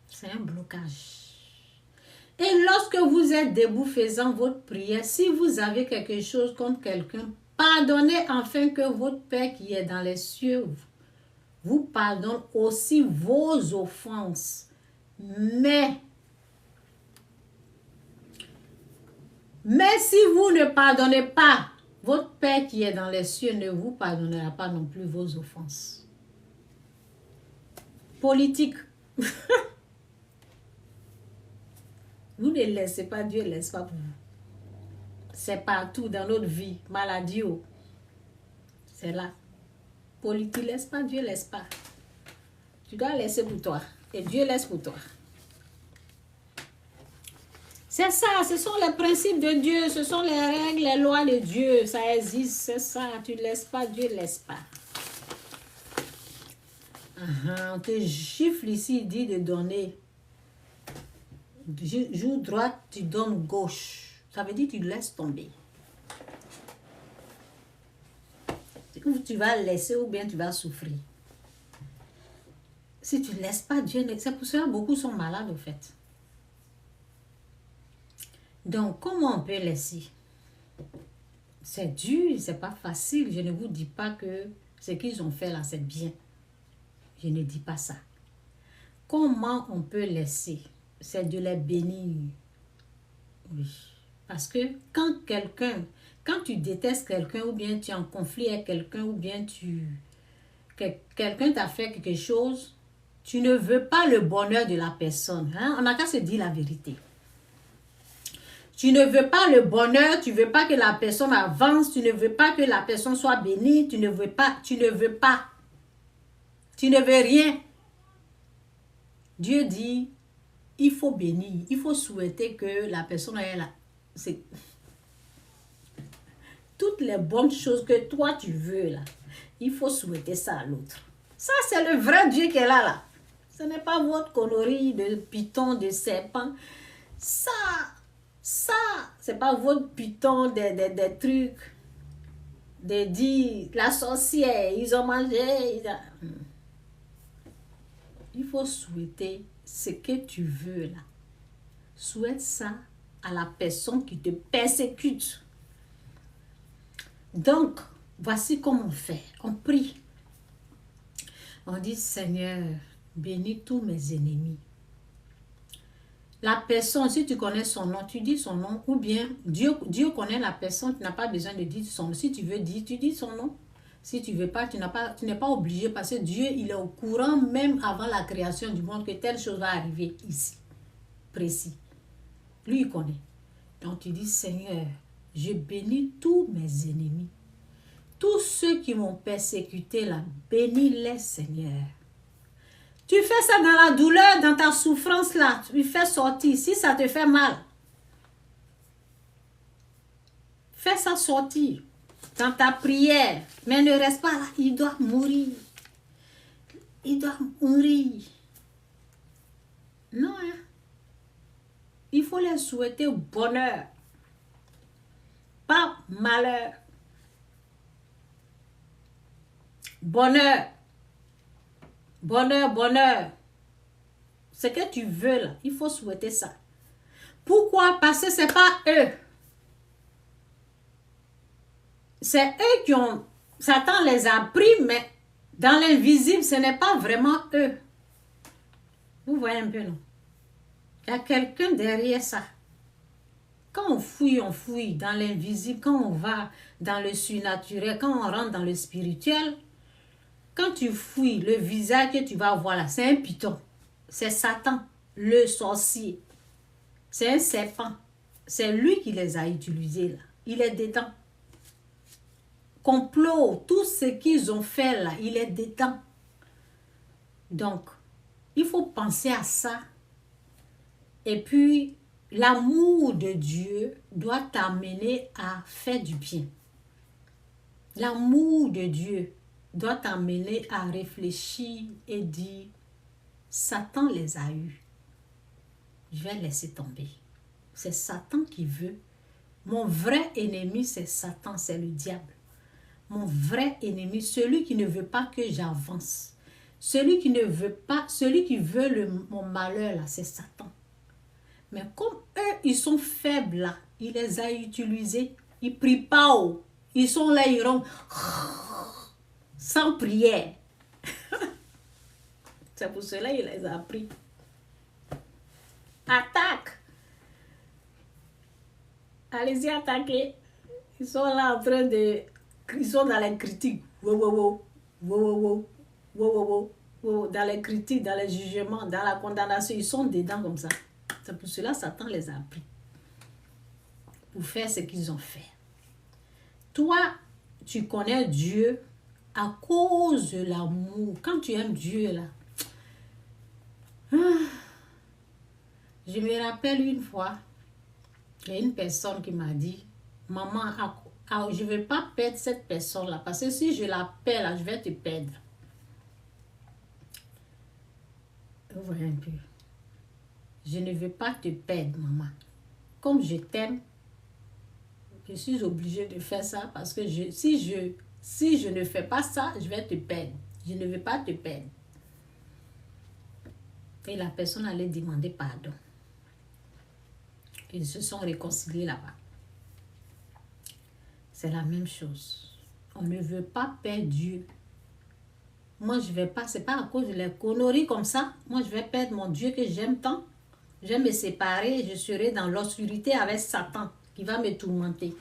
C'est un blocage. Et lorsque vous êtes debout faisant votre prière, si vous avez quelque chose contre quelqu'un, pardonnez afin que votre Père qui est dans les cieux vous pardonne aussi vos offenses. Mais si vous ne pardonnez pas, votre Père qui est dans les cieux ne vous pardonnera pas non plus vos offenses. Politique. Vous ne laissez pas, Dieu ne laisse pas pour vous. C'est partout dans notre vie. Maladie, c'est là. Politique, laisse pas, Dieu laisse pas. Tu dois laisser pour toi. Et Dieu laisse pour toi. C'est ça, ce sont les principes de Dieu, ce sont les règles, les lois de Dieu. Ça existe, c'est ça. Tu ne laisses pas, Dieu ne laisse pas. On te gifle ici, il dit de donner. Joue droite, tu donnes gauche. Ça veut dire que tu laisses tomber. Ou tu vas laisser ou bien tu vas souffrir. Si tu ne laisses pas Dieu, c'est pour ça que beaucoup sont malades au fait. Donc, comment on peut laisser? C'est dur, c'est pas facile. Je ne vous dis pas que ce qu'ils ont fait là, c'est bien. Je ne dis pas ça. Comment on peut laisser? C'est de les bénir. Oui. Parce que quand tu détestes quelqu'un ou bien tu es en conflit avec quelqu'un ou bien quelqu'un t'a fait quelque chose, tu ne veux pas le bonheur de la personne. Hein? On n'a qu'à se dire la vérité. Tu ne veux pas le bonheur, tu ne veux pas que la personne avance, tu ne veux pas que la personne soit bénie, tu ne veux pas. Tu ne veux rien. Dieu dit, il faut bénir, il faut souhaiter que la personne ait là. C'est toutes les bonnes choses que toi tu veux là. Il faut souhaiter ça à l'autre. Ça, c'est le vrai Dieu qui est là. Ce n'est pas votre connerie de python, de serpent. Ça, c'est pas votre python des trucs. De dire, la sorcière, ils ont mangé. Il faut souhaiter ce que tu veux là. Souhaite ça à la personne qui te persécute. Donc, voici comment on fait. On prie. On dit, Seigneur, bénis tous mes ennemis. La personne, si tu connais son nom, tu dis son nom. Ou bien, Dieu connaît la personne, tu n'as pas besoin de dire son nom. Si tu veux dire, tu dis son nom. Si tu ne veux pas, tu n'es pas obligé parce que Dieu, il est au courant même avant la création du monde que telle chose va arriver ici. Précis. Lui, il connaît. Donc, tu dis, Seigneur, je bénis tous mes ennemis. Tous ceux qui m'ont persécuté là, bénis-les, Seigneur. Tu fais ça dans la douleur, dans ta souffrance là. Tu fais sortir. Si ça te fait mal, fais ça sortir dans ta prière. Mais ne reste pas là. Il doit mourir. Il doit mourir. Non, hein. Il faut les souhaiter bonheur. Pas malheur. Bonheur. Bonheur, bonheur. Ce que tu veux là, il faut souhaiter ça. Pourquoi? Parce que ce n'est pas eux. C'est eux qui ont... Satan les a pris, mais dans l'invisible, ce n'est pas vraiment eux. Vous voyez un peu, non? Il y a quelqu'un derrière ça. Quand on fouille dans l'invisible, quand on va dans le surnaturel, quand on rentre dans le spirituel, quand tu fouilles, le visage que tu vas voir là, c'est un python. C'est Satan, le sorcier. C'est un serpent. C'est lui qui les a utilisés là. Il est dedans. Complot, tout ce qu'ils ont fait là, il est dedans. Donc, il faut penser à ça. Et puis, l'amour de Dieu doit t'amener à faire du bien. L'amour de Dieu doit t'amener à réfléchir et dire, Satan les a eus. Je vais laisser tomber. C'est Satan qui veut. Mon vrai ennemi, c'est Satan, c'est le diable. Mon vrai ennemi, celui qui ne veut pas que j'avance. Celui qui ne veut pas, celui qui veut mon malheur, là, c'est Satan. Mais comme eux, ils sont faibles là, il les a utilisés. Ils ne prient pas. Ils sont là, ils rentrent sans prière. C'est pour cela qu'il les a pris. Attaque. Allez-y attaquer. Ils sont là en train de... Ils sont dans les critiques. Dans les critiques, dans les jugements, dans la condamnation. Ils sont dedans comme ça. C'est pour cela que Satan les a pris. Pour faire ce qu'ils ont fait. Toi, tu connais Dieu à cause de l'amour. Quand tu aimes Dieu, là. Je me rappelle une fois, il y a une personne qui m'a dit, maman, je ne vais pas perdre cette personne-là, parce que si je la perds, là, je vais te perdre. Vous voyez un peu. Je ne veux pas te perdre, maman. Comme je t'aime, je suis obligée de faire ça, parce que si je ne fais pas ça, je vais te perdre. Je ne veux pas te perdre. Et la personne allait demander pardon. Ils se sont réconciliés là-bas. C'est la même chose. On ne veut pas perdre Dieu. Moi, je ne vais pas, c'est pas à cause de les conneries comme ça. Moi, je vais perdre mon Dieu que j'aime tant. Je vais me séparer, je serai dans l'obscurité avec Satan qui va me tourmenter.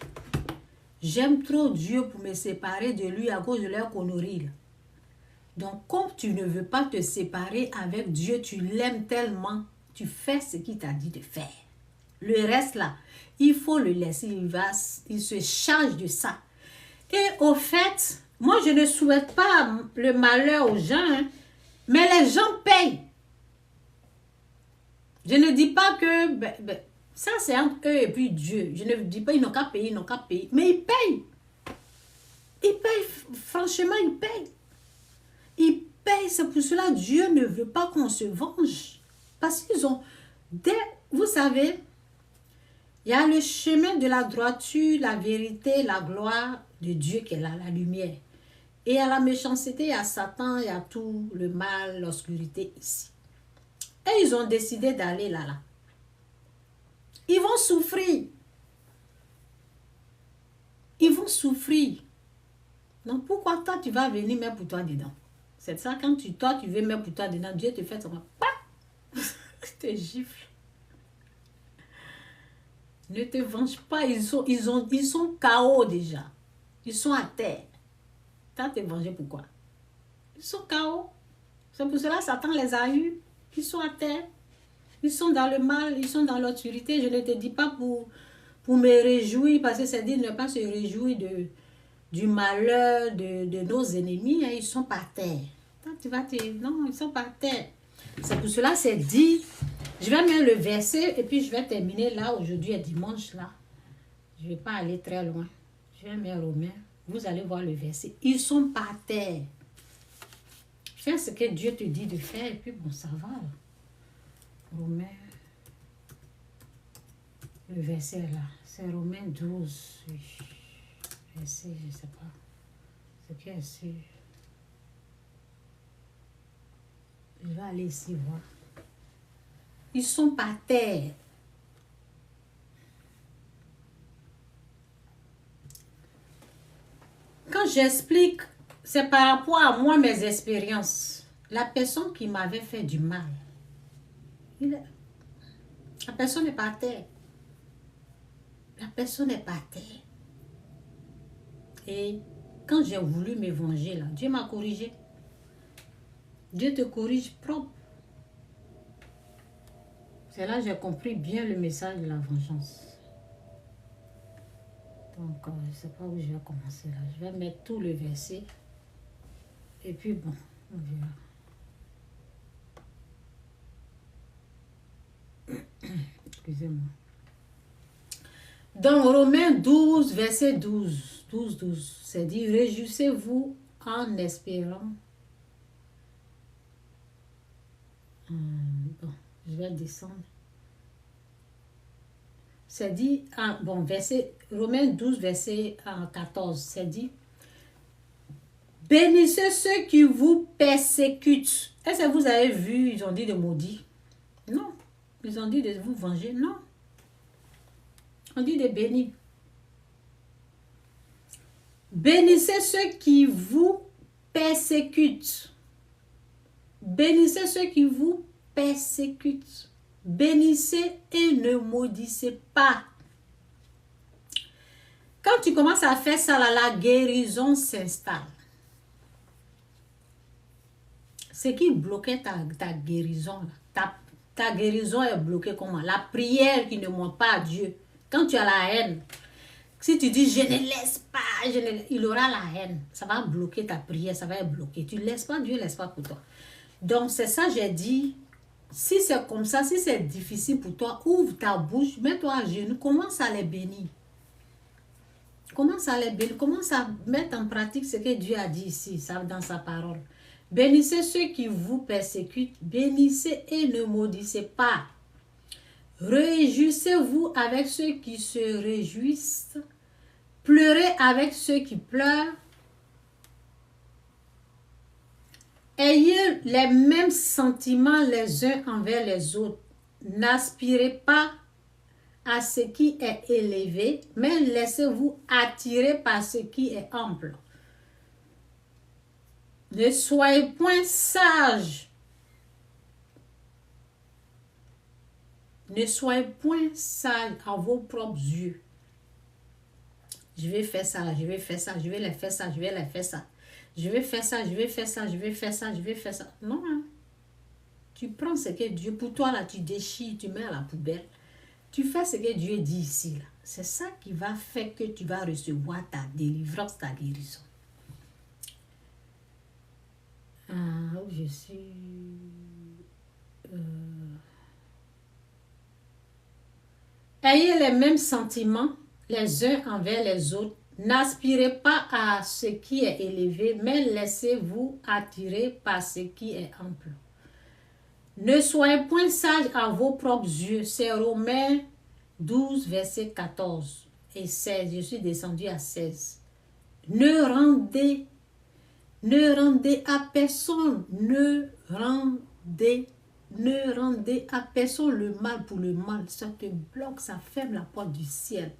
J'aime trop Dieu pour me séparer de lui à cause de leurs conneries. Donc, comme tu ne veux pas te séparer avec Dieu, tu l'aimes tellement, tu fais ce qu'il t'a dit de faire. Le reste là, il faut le laisser, il se charge de ça. Et au fait, moi je ne souhaite pas le malheur aux gens, hein, mais les gens payent. Je ne dis pas que, ça c'est entre eux et puis Dieu. Je ne dis pas ils n'ont qu'à payer, mais ils payent. Ils payent, franchement ils payent. Ils payent, c'est pour cela que Dieu ne veut pas qu'on se venge. Parce qu'ils ont, vous savez, il y a le chemin de la droiture, la vérité, la gloire de Dieu qui est là, la lumière. Et à la méchanceté, il y a Satan, il y a tout le mal, l'obscurité ici. Et ils ont décidé d'aller là. Ils vont souffrir. Ils vont souffrir. Donc pourquoi toi tu vas venir mettre pour toi dedans? C'est ça, quand toi tu veux mettre pour toi dedans, Dieu te fait ça. Il te gifle. Ne te venge pas, ils sont KO déjà. Ils sont à terre. Tu vas te venger pourquoi? Ils sont KO. C'est pour cela que Satan les a eus. Ils sont à terre. Ils sont dans le mal, ils sont dans l'obscurité. Je ne te dis pas pour me réjouir, parce que c'est dit ne pas se réjouir du malheur de nos ennemis. Hein. Ils sont par terre. Toi, non, ils sont par terre. C'est pour cela que c'est dit. Je vais mettre le verset et puis je vais terminer là. Aujourd'hui est dimanche là. Je ne vais pas aller très loin. Je vais mettre Romains. Vous allez voir le verset. Ils sont par terre. Fais ce que Dieu te dit de faire et puis bon, ça va. Là. Romains. Le verset là. C'est Romains 12. Verset, je ne sais pas. C'est qui sûr. Je vais aller ici voir. Ils sont par terre. Quand j'explique, c'est par rapport à moi, mes expériences. La personne qui m'avait fait du mal, la personne n'est pas à terre. La personne n'est pas à terre. Et quand j'ai voulu me venger, là, Dieu m'a corrigé. Dieu te corrige propre. C'est là que j'ai compris bien le message de la vengeance. Donc, je ne sais pas où je vais commencer là. Je vais mettre tout le verset. Et puis bon, on verra. Excusez-moi. Dans Romains 12, verset 12, c'est dit, réjouissez-vous en espérant. Bon, je vais descendre. C'est dit, bon, Romains 12, verset 14, c'est dit, bénissez ceux qui vous persécutent. Est-ce que vous avez vu, ils ont dit de maudire? Non. Ils ont dit de vous venger? Non. On dit de bénir. Bénissez ceux qui vous persécutent. Bénissez ceux qui vous persécutent. Bénissez et ne maudissez pas. Quand tu commences à faire ça, là, la guérison s'installe. Ce qui bloquait ta guérison, ta guérison est bloquée comment? La prière qui ne monte pas à Dieu. Quand tu as la haine, si tu dis je ne laisse pas, il aura la haine. Ça va bloquer ta prière, ça va être bloqué. Tu ne laisses pas, Dieu ne laisse pas pour toi. Donc c'est ça j'ai dit. Si c'est comme ça, si c'est difficile pour toi, ouvre ta bouche, mets-toi à genoux, commence à les bénir. Commence à les bénir, commence à mettre en pratique ce que Dieu a dit ici, ça, dans sa parole. Bénissez ceux qui vous persécutent, bénissez et ne maudissez pas. Réjouissez-vous avec ceux qui se réjouissent, pleurez avec ceux qui pleurent. Ayez les mêmes sentiments les uns envers les autres. N'aspirez pas à ce qui est élevé, mais laissez-vous attirer par ce qui est ample. Ne soyez point sages. Ne soyez point sages à vos propres yeux. Je vais faire ça, je vais faire ça, je vais les faire ça, je vais les faire ça. Je vais faire ça, je vais faire ça, je vais faire ça, je vais faire ça. Non, hein. Tu prends ce que Dieu, pour toi là, tu déchires, tu mets à la poubelle. Tu fais ce que Dieu dit ici là. C'est ça qui va faire que tu vas recevoir ta délivrance, ta guérison. Où je suis... Ayez les mêmes sentiments les uns envers les autres. N'aspirez pas à ce qui est élevé, mais laissez-vous attirer par ce qui est ample. Ne soyez point sages à vos propres yeux. C'est Romains 12, verset 14 et 16. Je suis descendu à 16. Ne rendez à personne. Ne rendez à personne le mal pour le mal. Ça te bloque, ça ferme la porte du ciel.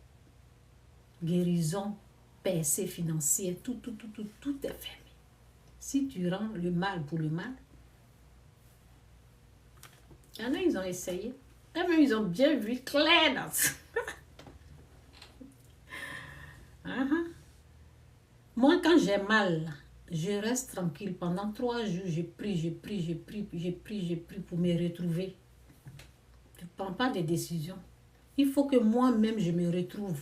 Guérison, percée financière, tout est fermé. Si tu rends le mal pour le mal, il y en a, ils ont essayé. Et même, ils ont bien vu clair dans ça. Moi, quand j'ai mal, je reste tranquille. Pendant 3 jours, je prie pour me retrouver. Je ne prends pas de décision. Il faut que moi-même, je me retrouve.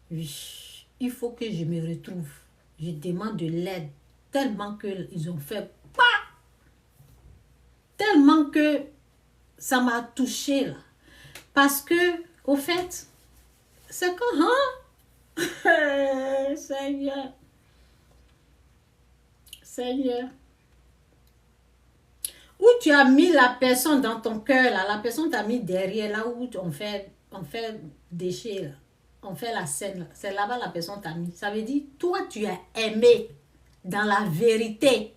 Oui, il faut que je me retrouve. Je demande de l'aide tellement qu'ils ont fait pas. Tellement que ça m'a touché là. Parce que, au fait, c'est quand, Seigneur. Où tu as mis la personne dans ton cœur là, la personne t'a mis derrière là où on fait déchet là. On fait la scène, c'est là-bas la personne t'a mis. Ça veut dire, toi, tu as aimé dans la vérité.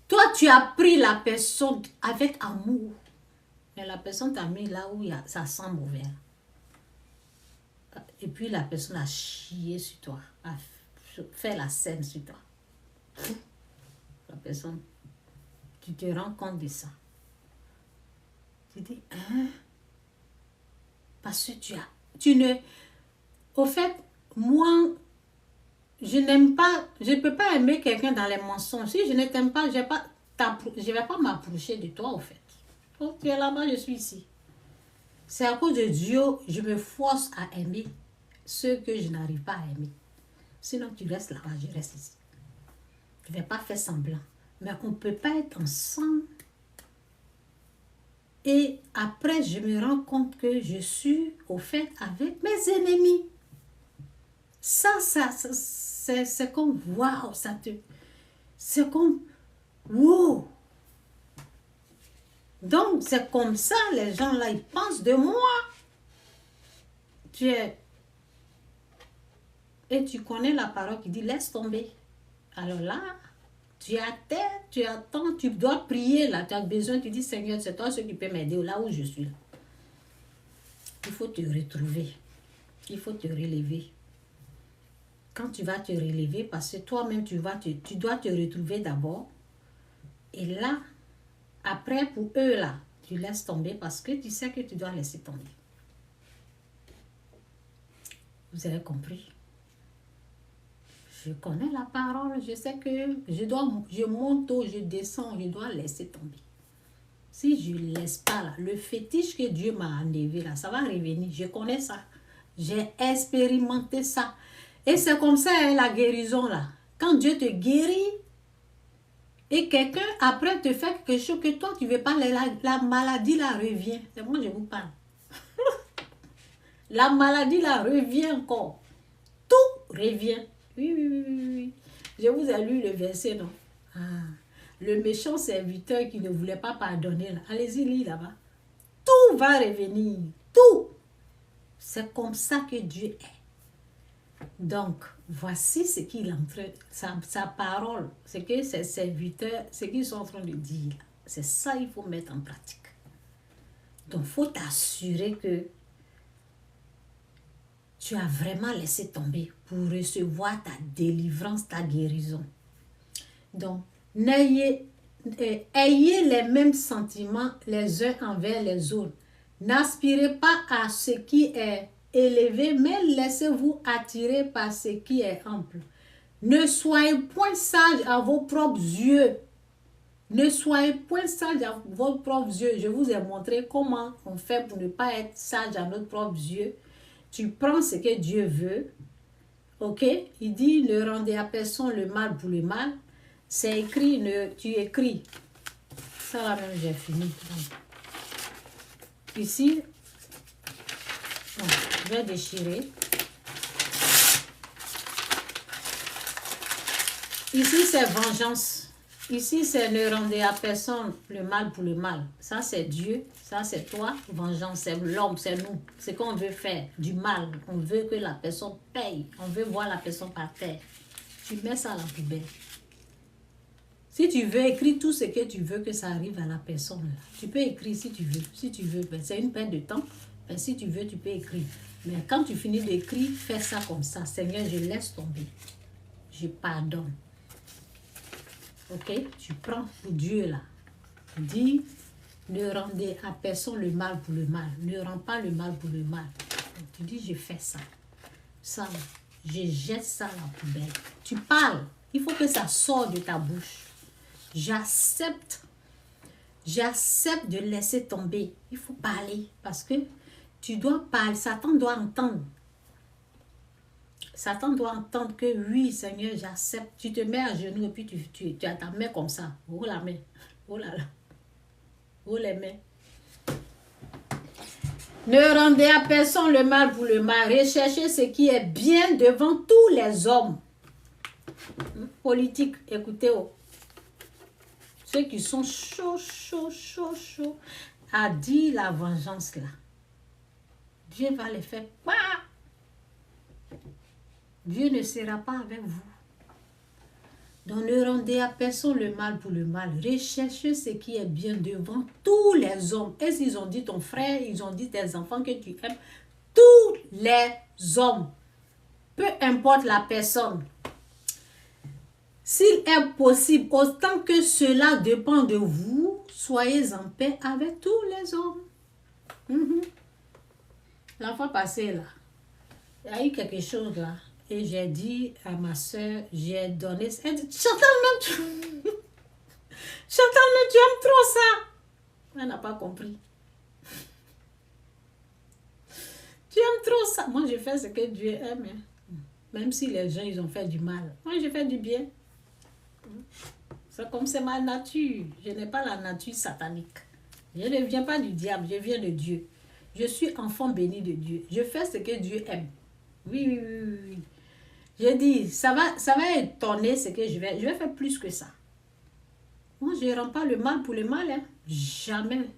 Toi, tu as pris la personne avec amour. Mais la personne t'a mis là où ça sent mauvais. Et puis la personne a chié sur toi, a fait la scène sur toi. La personne, tu te rends compte de ça. Tu dis, hein? Parce que tu ne... Au fait, moi, je n'aime pas, je ne peux pas aimer quelqu'un dans les mensonges. Si je ne t'aime pas, je ne vais pas m'approcher de toi, au fait. Donc, tu es là-bas, je suis ici. C'est à cause de Dieu, je me force à aimer ceux que je n'arrive pas à aimer. Sinon, tu restes là-bas, je reste ici. Je ne vais pas faire semblant. Mais on ne peut pas être ensemble. Et après, je me rends compte que je suis, au fait, avec mes ennemis. Ça c'est comme, waouh, c'est comme, wow. Donc, c'est comme ça, les gens là, ils pensent de moi. Et tu connais la parole qui dit, laisse tomber. Alors là, tu es à terre, tu attends, tu dois prier là, tu as besoin, tu dis, Seigneur, c'est toi ce qui peut m'aider là où je suis. Il faut te retrouver. Il faut te relever. Quand tu vas te relever, parce que toi-même, tu dois te retrouver d'abord. Et là, après, pour eux là, tu laisses tomber parce que tu sais que tu dois laisser tomber. Vous avez compris? Je connais la parole, je sais que je monte ou je descends, je dois laisser tomber. Si je ne laisse pas là, le fétiche que Dieu m'a enlevé là, ça va revenir. Je connais ça. J'ai expérimenté ça. Et c'est comme ça, hein, la guérison là. Quand Dieu te guérit, et quelqu'un après te fait quelque chose que toi tu ne veux pas, la maladie là revient. C'est moi je vous parle. La maladie là revient encore. Tout revient. Oui. Je vous ai lu le verset, non? Ah. Le méchant serviteur qui ne voulait pas pardonner là. Allez-y, lis là-bas. Tout va revenir. Tout. C'est comme ça que Dieu est. Donc, voici ce qu'il est en train, sa parole, ce que ses serviteurs, ce qu'ils sont en train de dire. C'est ça qu'il faut mettre en pratique. Donc, il faut t'assurer que tu as vraiment laissé tomber pour recevoir ta délivrance, ta guérison. Donc, ayez les mêmes sentiments les uns envers les autres. N'aspirez pas à ce qui est élevé, mais laissez-vous attirer par ce qui est ample. Ne soyez point sages à vos propres yeux. Ne soyez point sages à vos propres yeux. Je vous ai montré comment on fait pour ne pas être sage à notre propres yeux. Tu prends ce que Dieu veut. Ok? Il dit, ne rendez à personne le mal pour le mal. C'est écrit, tu écris. Ça là même, j'ai fini. Ici, bon, je vais déchirer. Ici, c'est vengeance. Ici, c'est ne rendez à personne le mal pour le mal. Ça, c'est Dieu. Ça, c'est toi. Vengeance, c'est l'homme, c'est nous. C'est qu'on veut faire du mal. On veut que la personne paye. On veut voir la personne par terre. Tu mets ça à la poubelle. Si tu veux écrire tout ce que tu veux que ça arrive à la personne, là, tu peux écrire si tu veux. Si tu veux, ben, c'est une perte de temps. Ben, si tu veux, tu peux écrire. Mais quand tu finis d'écrire, fais ça comme ça. Seigneur, je laisse tomber. Je pardonne. Ok? Tu prends pour Dieu là. Dis, ne rendez à personne le mal pour le mal. Ne rends pas le mal pour le mal. Donc, tu dis, je fais ça. Ça, je jette ça à la poubelle. Tu parles. Il faut que ça sorte de ta bouche. J'accepte de laisser tomber. Il faut parler parce que tu dois parler. Satan doit entendre. Satan doit entendre que oui, Seigneur, j'accepte. Tu te mets à genoux et puis tu as ta main comme ça. Oh la main. Oh là là. Oh les mains. Ne rendez à personne le mal pour le mal. Recherchez ce qui est bien devant tous les hommes. Politique, écoutez. Oh. Ceux qui sont chauds à dire la vengeance là. Dieu va les faire. Dieu ne sera pas avec vous. Donc ne rendez à personne le mal pour le mal. Recherchez ce qui est bien devant tous les hommes. Et s'ils ont dit ton frère, ils ont dit tes enfants que tu aimes, tous les hommes, peu importe la personne. S'il est possible, autant que cela dépend de vous, soyez en paix avec tous les hommes. La fois passée, là, il y a eu quelque chose là. Et j'ai dit à ma soeur, j'ai donné... Elle dit, Chantal, même tu... Chantal, même tu aimes trop ça. Elle n'a pas compris. Tu aimes trop ça. Moi, je fais ce que Dieu aime. Même si les gens, ils ont fait du mal. Moi, je fais du bien. C'est comme c'est ma nature. Je n'ai pas la nature satanique. Je ne viens pas du diable, je viens de Dieu. Je suis enfant béni de Dieu. Je fais ce que Dieu aime. Oui. Je dis, ça va étonner ce que je vais faire plus que ça. Moi, je ne rends pas le mal pour le mal. Hein. Jamais.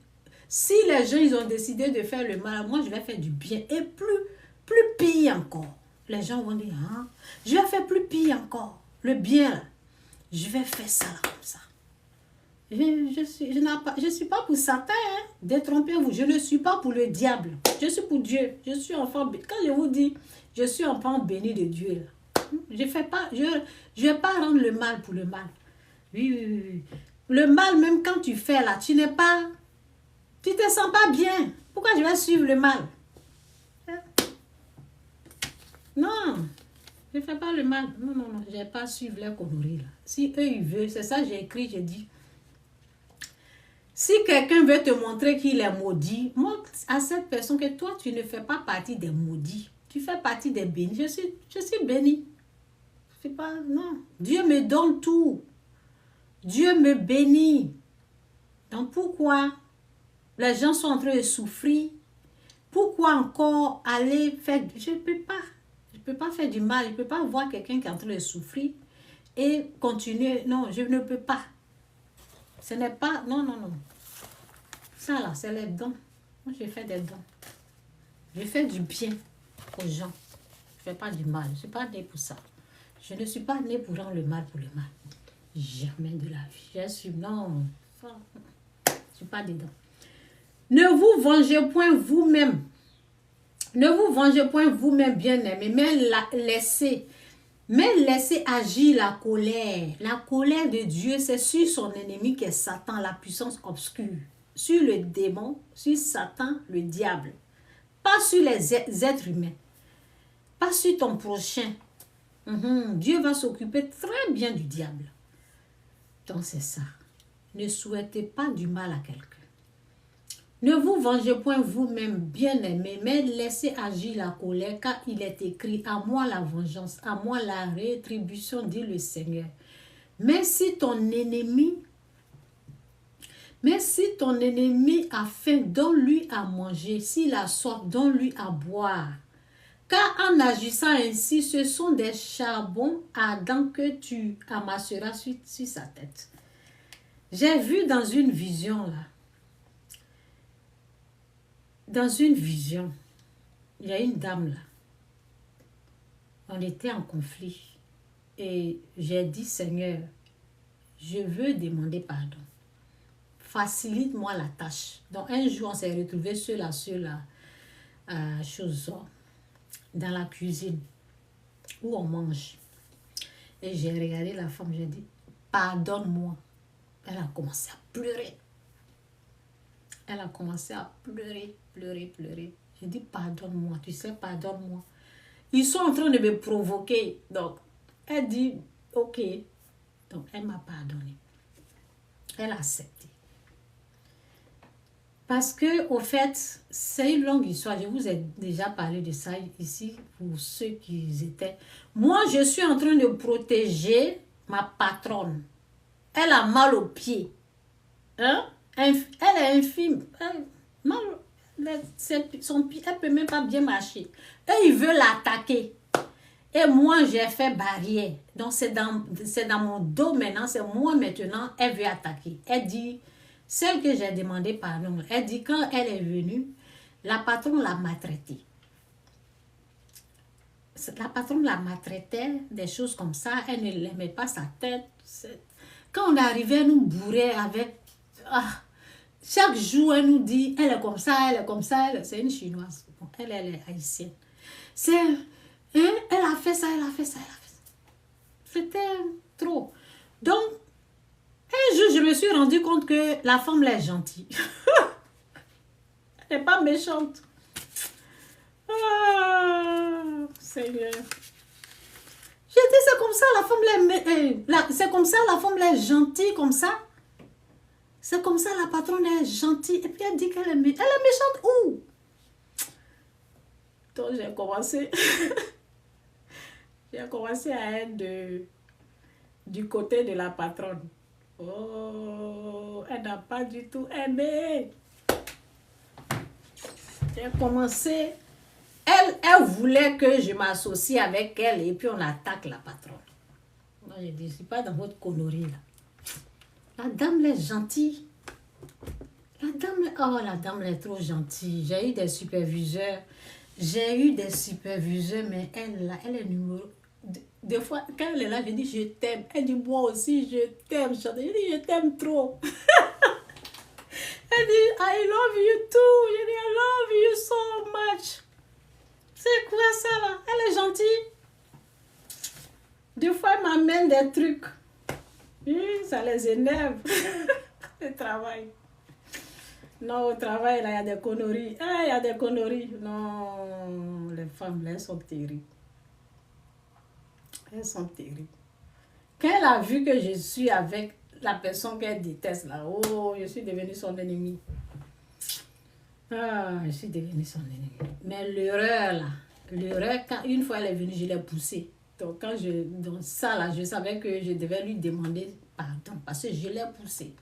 Si les gens, ils ont décidé de faire le mal, moi, je vais faire du bien. Et plus pire encore. Les gens vont dire, hein, je vais faire plus pire encore. Le bien, là. Je vais faire ça là, comme ça. Je suis pas pour Satan, hein. Détrompez-vous. Je ne suis pas pour le diable. Je suis pour Dieu. Je suis enfant béni. Quand je vous dis, je suis enfant béni de Dieu, là. Je vais pas rendre le mal pour le mal. Oui. Le mal, même quand tu fais là, tu te sens pas bien. Pourquoi je vais suivre le mal? Non. Je ne fais pas le mal. Non. Je ne vais pas suivre les conneries là. Si eux, ils veulent, c'est ça j'ai écrit, j'ai dit. Si quelqu'un veut te montrer qu'il est maudit, montre à cette personne que toi, tu ne fais pas partie des maudits. Tu fais partie des bénis. Je suis béni. C'est pas, non. Dieu me donne tout. Dieu me bénit. Donc pourquoi les gens sont en train de souffrir? Pourquoi encore aller faire... Je ne peux pas. Je ne peux pas faire du mal. Je ne peux pas voir quelqu'un qui est en train de souffrir et continuer. Non, je ne peux pas. Ce n'est pas... Non. Ça là, c'est les dons. Moi, je fais des dons. Je fais du bien aux gens. Je ne fais pas du mal. Je ne suis pas née pour ça. Je ne suis pas née pour rendre le mal pour le mal. Jamais de la vie. Je suis... Non. Je ne suis pas dedans. Ne vous vengez point vous-même. Ne vous vengez point vous-même, bien-aimés, mais laissez agir la colère. La colère de Dieu, c'est sur son ennemi qui est Satan, la puissance obscure. Sur le démon, sur Satan, le diable. Pas sur les êtres humains. Pas sur ton prochain. Dieu va s'occuper très bien du diable. Donc c'est ça. Ne souhaitez pas du mal à quelqu'un. Ne vous vengez point vous-même, bien-aimés, mais laissez agir la colère, car il est écrit, à moi la vengeance, à moi la rétribution, dit le Seigneur. Mais si ton ennemi a faim, donne-lui à manger, s'il a soif, donne-lui à boire. Car en agissant ainsi, ce sont des charbons ardents que tu amasseras sur sa tête. J'ai vu dans une vision là. Dans une vision, il y a une dame là. On était en conflit. Et j'ai dit, Seigneur, je veux demander pardon. Facilite-moi la tâche. Donc un jour, on s'est retrouvés sur la chose dans la cuisine où on mange. Et j'ai regardé la femme, j'ai dit, pardonne-moi. Elle a commencé à pleurer. Elle a commencé à pleurer. J'ai dit, pardonne-moi, tu sais, pardonne-moi. Ils sont en train de me provoquer. Donc, elle dit, ok. Donc, elle m'a pardonné. Elle a accepté. Parce que, au fait, c'est une longue histoire. Je vous ai déjà parlé de ça ici pour ceux qui étaient. Moi, je suis en train de protéger ma patronne. Elle a mal aux pieds. Hein? Elle est infime. Son pied, elle ne peut même pas bien marcher. Et ils veulent l'attaquer. Et moi, j'ai fait barrière. Donc, c'est dans mon dos maintenant. C'est moi maintenant. Elle veut attaquer. Elle dit, celle que j'ai demandé pardon, elle dit, quand elle est venue, la patronne l'a maltraitée. La patronne la maltraitait, des choses comme ça. Elle ne l'aimait pas sa tête. Quand on est arrivé, elle nous bourrait avec... Ah, chaque jour, elle nous dit, elle est comme ça, elle est comme ça. C'est une chinoise. Bon, elle est haïtienne. Elle a fait ça, elle a fait ça, elle a fait ça. C'était trop. Donc, un jour, je me suis rendu compte que la femme, elle est gentille. Elle n'est pas méchante. Ah, Seigneur. J'ai dit, c'est comme ça, la femme, c'est comme ça, la femme, elle est gentille, comme ça. C'est comme ça, la patronne est gentille. Et puis, elle dit qu'elle est méchante. Elle est méchante où? Donc, j'ai commencé... j'ai commencé à être du côté de la patronne. Oh, elle n'a pas du tout aimé. J'ai commencé... Elle voulait que je m'associe avec elle et puis on attaque la patronne. Moi, je dis, je ne suis pas dans votre connerie là. La dame, elle est gentille. La dame, elle est trop gentille. J'ai eu des superviseurs. Mais elle est numéro... Des fois, quand elle est là, je dis, je t'aime. Elle dit, moi aussi, je t'aime. Je dis, je t'aime trop. Elle dit, I love you too. Je dis, I love you so much. C'est quoi ça là? Elle est gentille. Des fois, elle m'amène des trucs. Ça les énerve. Le travail. Non, au travail, là, il y a des conneries. Il y a des conneries. Non, les femmes, là, elles sont terribles. Elles sont terribles. Quand elle a vu que je suis avec la personne qu'elle déteste, là, oh, je suis devenue son ennemi. Ah, je suis devenue son ennemi. Mais l'erreur, là, quand une fois elle est venue, je l'ai poussée. Donc, dans ça, là, je savais que je devais lui demander pardon parce que je l'ai poussée.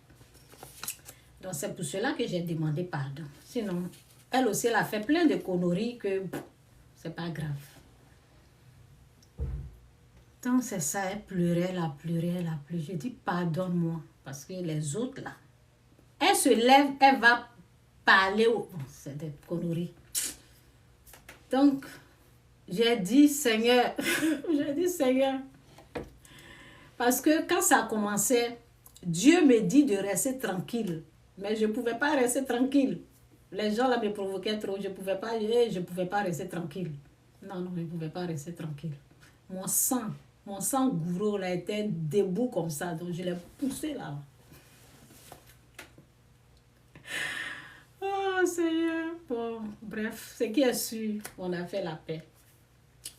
Donc, c'est pour cela que j'ai demandé pardon. Sinon, elle aussi, elle a fait plein de conneries que c'est pas grave. Donc, c'est ça, elle pleurait. Je dis, pardonne-moi. Parce que les autres, là, elle se lève, elle va parler. Bon, c'est des conneries. Donc, j'ai dit, Seigneur, parce que quand ça a commencé, Dieu me dit de rester tranquille. Mais je ne pouvais pas rester tranquille. Les gens là me provoquaient trop. Je ne pouvais pas rester tranquille. Non, je ne pouvais pas rester tranquille. Mon sang gourou là était debout comme ça. Donc je l'ai poussé là. Oh Seigneur. Bon, bref, ce qui est sûr, on a fait la paix.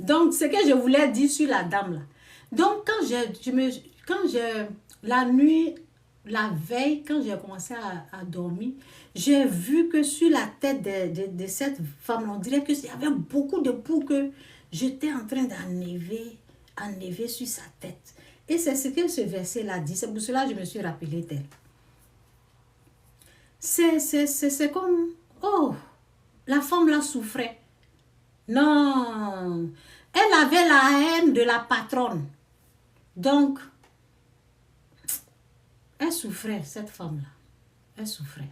Donc, ce que je voulais dire sur la dame là. Donc, la nuit, la veille, quand j'ai commencé à dormir, j'ai vu que sur la tête de cette femme, on dirait qu'il y avait beaucoup de poux que j'étais en train d'enlever sur sa tête. Et c'est ce que ce verset-là dit. C'est pour cela que je me suis rappelé d'elle. C'est comme, oh, la femme là souffrait. Non, elle avait la haine de la patronne. Donc, elle souffrait, cette femme-là. Elle souffrait.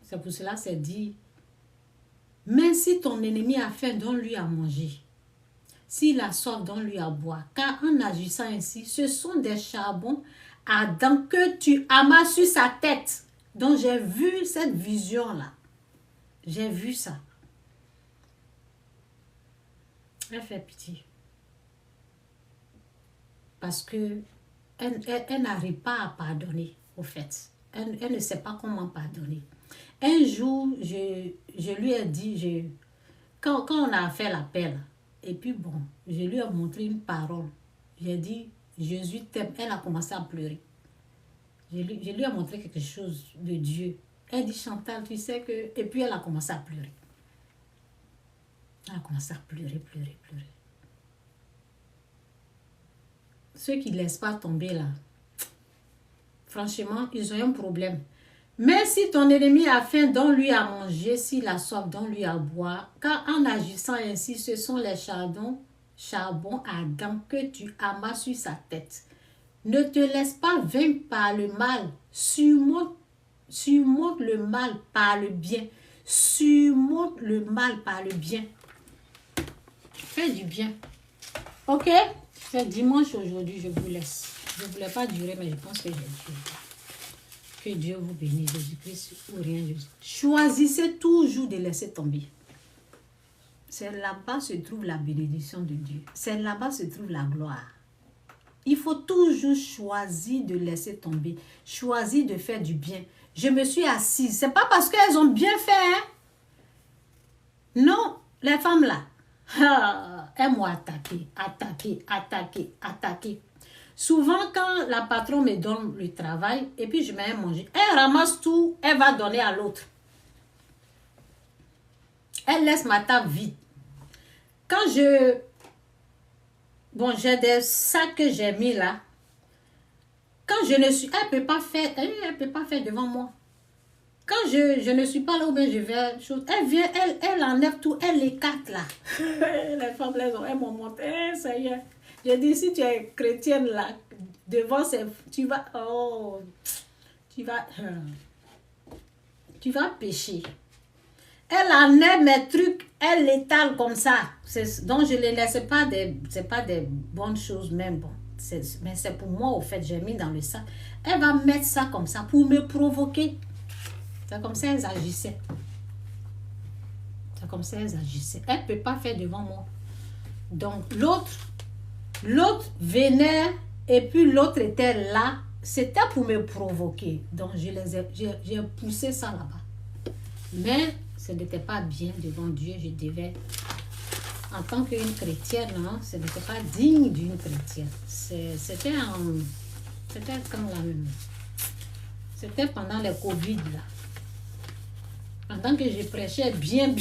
C'est pour cela que c'est dit, mais si ton ennemi a faim, donne-lui à manger. S'il a soif, donne-lui à boire. Car en agissant ainsi, ce sont des charbons ardents que tu amasses sur sa tête. Donc, j'ai vu cette vision-là. J'ai vu ça. Elle fait pitié. Parce que elle n'arrive pas à pardonner, au fait. Elle ne sait pas comment pardonner. Un jour, je lui ai dit, quand on a fait l'appel, et puis bon, je lui ai montré une parole. J'ai dit, Jésus t'aime. Elle a commencé à pleurer. Je lui ai montré quelque chose de Dieu. Elle dit, Chantal, tu sais que... Et puis elle a commencé à pleurer. Elle a commencé à pleurer. Ceux qui ne laissent pas tomber là, franchement, ils ont un problème. Mais si ton ennemi a faim, donne-lui à manger. S'il a soif, donne-lui à boire. Car en agissant ainsi, ce sont les charbons ardents que tu amasses sur sa tête. Ne te laisse pas vaincre par le mal. Surmonte le mal par le bien. Surmonte le mal par le bien. Fais du bien. Ok? C'est dimanche aujourd'hui, je vous laisse. Je ne voulais pas durer, mais je pense que j'ai duré. Que Dieu vous bénisse, Jésus-Christ, ou rien. Choisissez toujours de laisser tomber. C'est là-bas se trouve la bénédiction de Dieu. C'est là-bas se trouve la gloire. Il faut toujours choisir de laisser tomber. Choisir de faire du bien. Je me suis assise. C'est pas parce qu'elles ont bien fait. Hein? Non, les femmes là. Elles m'ont attaqué. Souvent, quand la patronne me donne le travail et puis je mets à manger, elle ramasse tout, elle va donner à l'autre. Elle laisse ma table vide. Quand j'ai des sacs que j'ai mis là. Quand je ne suis... Elle peut pas faire devant moi. Quand je ne suis pas là où je vais... Elle vient, elle enlève tout, elle écarte là. Les femmes, elles m'ont montré. Ça y est. J'ai dit, si tu es chrétienne là, devant ces... Tu vas... Oh... Tu vas pécher. Elle enlève mes trucs, elle l'étale comme ça. Donc, je ne les laisse pas, c'est pas des bonnes choses même. Bon, mais c'est pour moi, au fait, j'ai mis dans le sac. Elle va mettre ça comme ça pour me provoquer. C'est comme ça elles agissaient. C'est comme ça elles agissaient. Elle ne peut pas faire devant moi. Donc, l'autre venait et puis l'autre était là. C'était pour me provoquer. Donc, j'ai poussé ça là-bas. Mais... ce n'était pas bien devant Dieu, je devais, en tant qu'une chrétienne, hein, ce n'était pas digne d'une chrétienne. C'était quand là même. C'était pendant le Covid là. Pendant que je prêchais bien.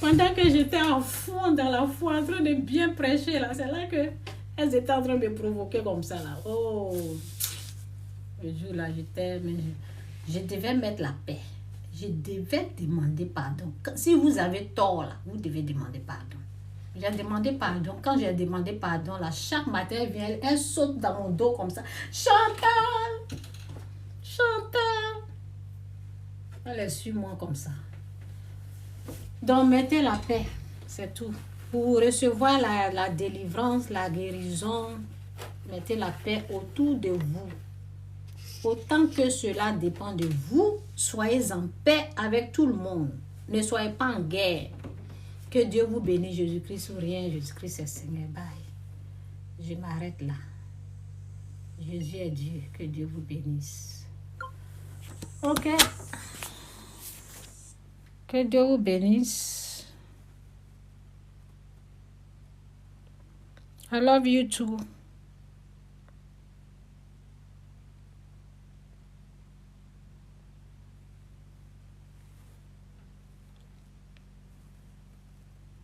Pendant que j'étais en fond dans la foi, en train de bien prêcher là, c'est là que elles étaient en train de me provoquer comme ça là. Oh, le jour là, je devais mettre la paix. Je devais demander pardon. Si vous avez tort, là, vous devez demander pardon. J'ai demandé pardon. Quand j'ai demandé pardon, là, chaque matin, elle vient, elle saute dans mon dos comme ça. Chantal! Chantal! Elle est sur moi comme ça. Donc, mettez la paix. C'est tout. Pour recevoir la délivrance, la guérison, mettez la paix autour de vous. Autant que cela dépend de vous, soyez en paix avec tout le monde. Ne soyez pas en guerre. Que Dieu vous bénisse, Jésus-Christ ou rien. Jésus-Christ est Seigneur. Bye. Je m'arrête là. Jésus est Dieu. Que Dieu vous bénisse. Ok. Que Dieu vous bénisse. I love you too.